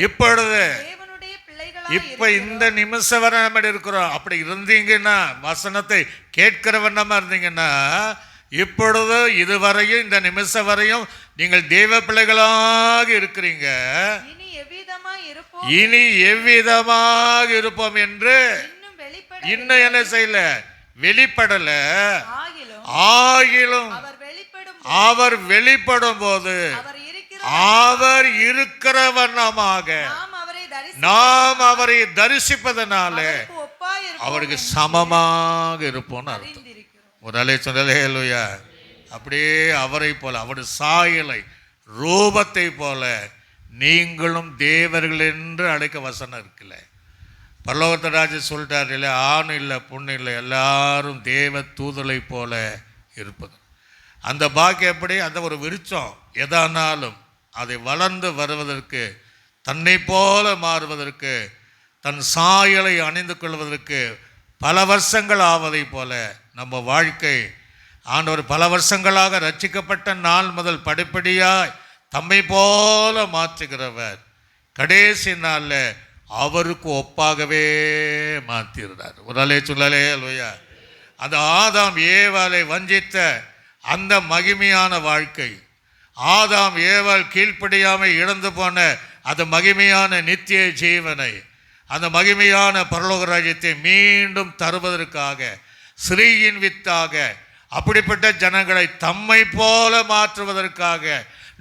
இப்பொழுது தேவனுடைய பிள்ளைகளாய் இப்ப இந்த நிமிஷம் வரை நம்ம இருக்கிறோம். அப்படி இருந்தீங்கன்னா, வசனத்தை கேட்கிறவன் நம்ம இருந்தீங்கன்னா, இப்பொழுது இதுவரையும் இந்த நிமிஷம் வரையும் நீங்கள் தேவ பிள்ளைகளாக இருக்கிறீங்க. இனி எவ்விதமாக இருப்போம் என்று இன்னும் என்ன செய்யல, வெளிப்படல. ஆகிலும் அவர் வெளிப்படும் போது அவர் இருக்கிற வண்ணமாக நாம் அவரை தரிசிப்பதனால அவருக்கு சமமாக இருப்போம் அர்த்தம். ஒரு அலை சொல்லலையா? அப்படியே அவரை போல, அவருடைய சாயலை, ரூபத்தை போல நீங்களும் தேவர்கள் என்று அழைக்க வசனம் இருக்குல்ல. பரலோகத்து ராஜா சொல்லிட்டார் இல்லை, ஆண் இல்லை பொண்ணு இல்லை, எல்லாரும் தேவ தூதலை போல இருப்பது. அந்த பாக்கியம் எப்படி? அந்த ஒரு விருட்சம் எதானாலும் அதை வளர்ந்து வருவதற்கு, தன்னை போல மாறுவதற்கு, தன் சாயலை அணிந்து கொள்வதற்கு பல வருஷங்கள் ஆவதை போல நம்ம வாழ்க்கை, ஆண்டவர் பல வருஷங்களாக ரட்சிக்கப்பட்ட நாள் முதல் படிப்படியாய் தம்மை போல மாற்றுகிறவர் கடைசி நாளில் அவருக்கு ஒப்பாகவே மாற்றிடுறார். ஒரு அலே சொல்லலே அல்லையா? அந்த ஆதாம் ஏவாளை வஞ்சித்த அந்த மகிமையான வாழ்க்கை, ஆதாம் ஏவாள் கீழ்ப்படியாமல் இழந்து போன அந்த மகிமையான நித்திய ஜீவனை, அந்த மகிமையான பரலோக ராஜ்யத்தை மீண்டும் தருவதற்காக ஸ்ரீயின் வித்தாக அப்படிப்பட்ட ஜனங்களை தம்மை போல மாற்றுவதற்காக,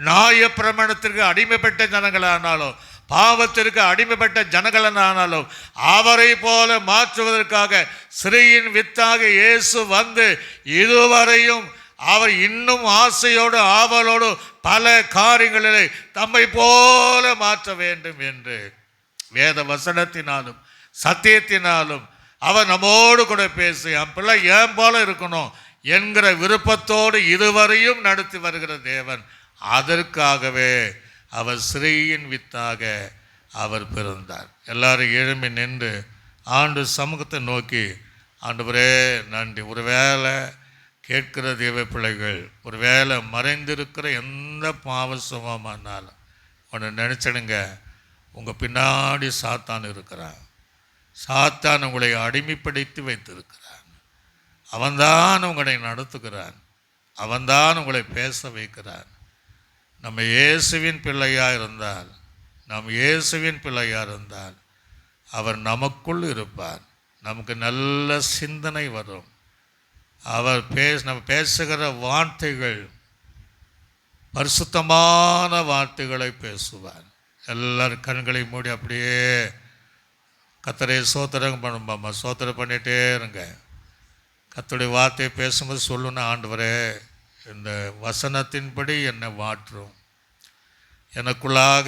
நியாய பிரமாணத்திற்கு அடிமைப்பட்ட ஜனங்களானாலும் பாவத்திற்கு அடிமைப்பட்ட ஜனங்களானாலும் அவரை போல மாற்றுவதற்காக ஸ்ரீயின் வித்தாக இயேசு வந்து இதுவரையும் அவர் இன்னும் ஆசையோடு ஆவலோடு பல காரியங்களிலே தம்மை போல மாற்ற வேண்டும் என்று வேத வசனத்தினாலும் சத்தியத்தினாலும் அவர் நம்மோடு கூட பேசி என் பிள்ளை ஏன் போல இருக்கணும் என்கிற விருப்பத்தோடு இதுவரையும் நடத்தி வருகிற தேவன். அதற்காகவே அவர் ஸ்ரீயின் வித்தாக அவர் பிறந்தார். எல்லாரும் எழும்பி நின்று ஆண்டு சமூகத்தை நோக்கி, ஆண்டவரே நன்றி. ஒரு வேளை கேட்கிற தேவ பிள்ளைகள், ஒரு வேளை மறைந்திருக்கிற எந்த பாவ சுகமானாலும் ஒன்று நினச்சிடுங்க, உங்கள் பின்னாடி சாத்தான் இருக்கிறான். சாத்தான் உங்களை அடிமைப்படுத்தி வைத்திருக்கிறான். அவன்தான் உங்களை நடத்துகிறான். அவன்தான் உங்களை பேச வைக்கிறான். நம்ம இயேசுவின் பிள்ளையாக இருந்தால், அவர் நமக்குள் இருப்பார். நமக்கு நல்ல சிந்தனை வரும். அவர் நம்ம பேசுகிற வார்த்தைகள் பரிசுத்தமான வார்த்தைகளை பேசுவார். எல்லாரும் கண்களை மூடி அப்படியே கர்த்தரை ஸ்தோத்திரம் பண்ணும்பாம்மா. ஸ்தோத்திரம் பண்ணிகிட்டே இருங்க. கர்த்தருடைய வார்த்தையை பேசும்போது சொல்லணும், ஆண்டவரே இந்த வசனத்தின்படி என்னை மாற்றும். எனக்குள்ளாக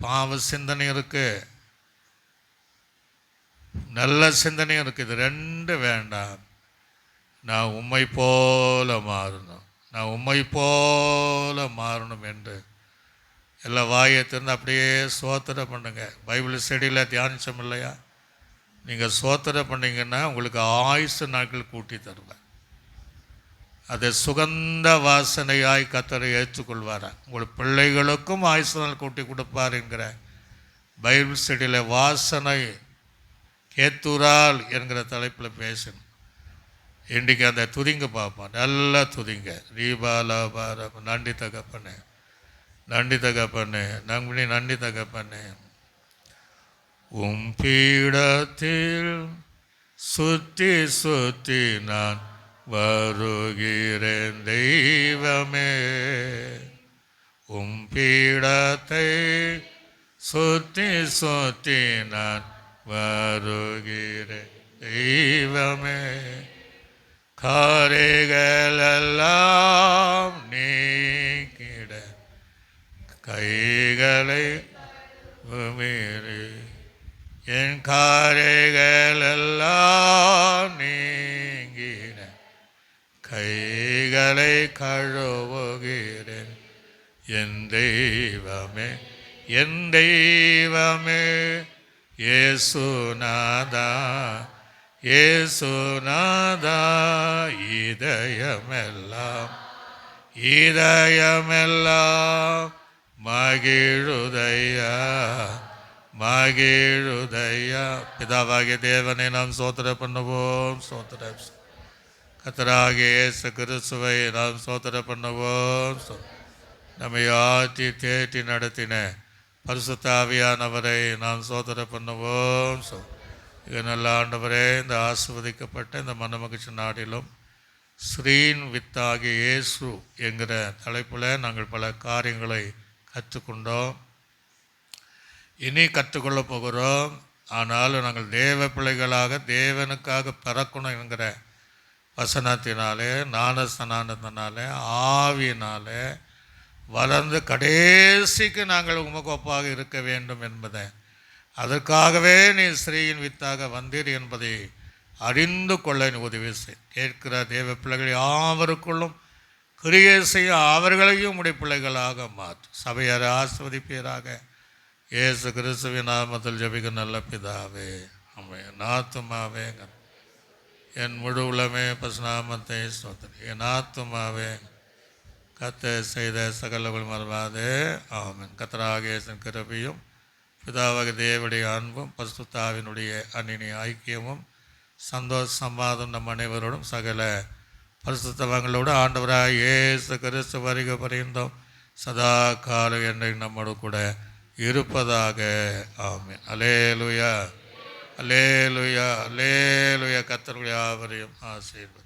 பாவ சிந்தனை இருக்குது, நல்ல சிந்தனையும் இருக்குது. இது ரெண்டு வேண்டாம். நான் உம்மை போல மாறணும் என்று எல்லா வாயை திறந்து அப்படியே சோத்திரம் பண்ணுங்க. பைபிள் ஸ்டடியில் தியானிச்சோம் இல்லையா? நீங்கள் சோத்திரம் பண்ணிங்கன்னா உங்களுக்கு ஆயுசு நாட்கள் கூட்டி தருவேன். அதை சுகந்த வாசனையாய் கர்த்தரை ஏற்றுக்கொள்வாரா? உங்கள் பிள்ளைகளுக்கும் ஆயுசு நாள் கூட்டி கொடுப்பார் என்கிற பைபிள் ஸ்டடியில் வாசனை கேத்துரால் என்கிற தலைப்பில் பேசணும். இன்றைக்கு அந்த துதிங்க பார்ப்போம். நல்லா துதிங்க. ரீபாலாபார நன்றி தகப்பனே, நன்றி தகப்பனே, நன்றி தகப்பனே. உம் பீடத்தில் சுத்தி சுத்தி நான் வருகிறேன் தெய்வமே. உம் பீடத்தை சுத்தி சுத்தி நான் வருகிறேன் தெய்வமே. காரைகளெல்லாம் நீக்கிட கைகளை மீறி, என் காரைகளெல்லாம் நீங்கிட கைகள் கைகளை கழுவுகிறேன். என் தெய்வமே, என் தெய்வமே, இயேசுநாதா, இயேசுநாதா, இதயமெல்லாம் இதயமெல்லாம் மகிழுதையா, மகிழுதையா. பிதாவாகிய தேவனை நாம் சோத்திரம் பண்ணுவோம். சோத்திரம். கர்த்தராகிய இயேசு கிறிஸ்துவை நாம் சோத்திரம் பண்ணுவோம். நம்மை ஆற்றி தேற்றி நடத்தின பரிசுத்த ஆவியானவரை நாம் சோதனை பண்ணுவோம். இது நல்ல ஆண்டவரே, இந்த ஆசீர்வதிக்கப்பட்ட இந்த மனமகிழ்ச்சி நாடிலும் ஸ்ரீன் வித்தாகிய இயேசு என்கிற தலைப்பில் நாங்கள் பல காரியங்களை கற்றுக்கொண்டோம், இனி கற்றுக்கொள்ளப் போகிறோம். ஆனாலும் நாங்கள் தேவ பிள்ளைகளாக தேவனுக்காக பிறக்கணும் என்கிற வசனத்தினாலே, ஞானஸ்நானத்தினாலே, ஆவியினாலே வளர்ந்து கடைசிக்கு நாங்கள் உமக்கு ஒப்பாக இருக்க வேண்டும் என்பதை, அதற்காகவே நீ ஸ்ரீயின் வித்தாக வந்தீர் என்பதை அறிந்து கொள்ள நீ உதவி செய். கேட்கிற தேவ பிள்ளைகள் யாவருக்குள்ளும் கிரியை செய்ய அவர்களையும் உடைய பிள்ளைகளாக மாற்று. சபையாரை ஆசீர்வதிப்பீராக. இயேசு கிறிஸ்துவின் நாமத்தில் ஜெபிக்க நல்ல பிதாவே, ஆமென். ஆத்துமாவே என் முழு உளமே பசுநாமத்தை ஸ்தோத்திரி. என் ஆத்துமாவே கர்த்தர் செய்த சகலங்கள் மறவாதே. ஆமென். கர்த்தராகிய இயேசுவின் கிருபையும் பிதாவாகிய தேவனுடைய அன்பும் பரிசுத்த ஆவியினுடைய அன்னிய ஐக்கியமும் சந்தோஷ சம்பாதம் நம் அனைவரோடும் சகல பரிசுத்தவங்களோடு ஆண்டவராக இயேசு கிறிஸ்து வருகை பரிந்தோம் சதா கால என்றைக்கு நம்மோடு கூட இருப்பதாக. ஆமென். அல்லேலூயா, அல்லேலூயா, அல்லேலூயா. கர்த்தர் யாவரையும் ஆசீர்வதிப்பாராக.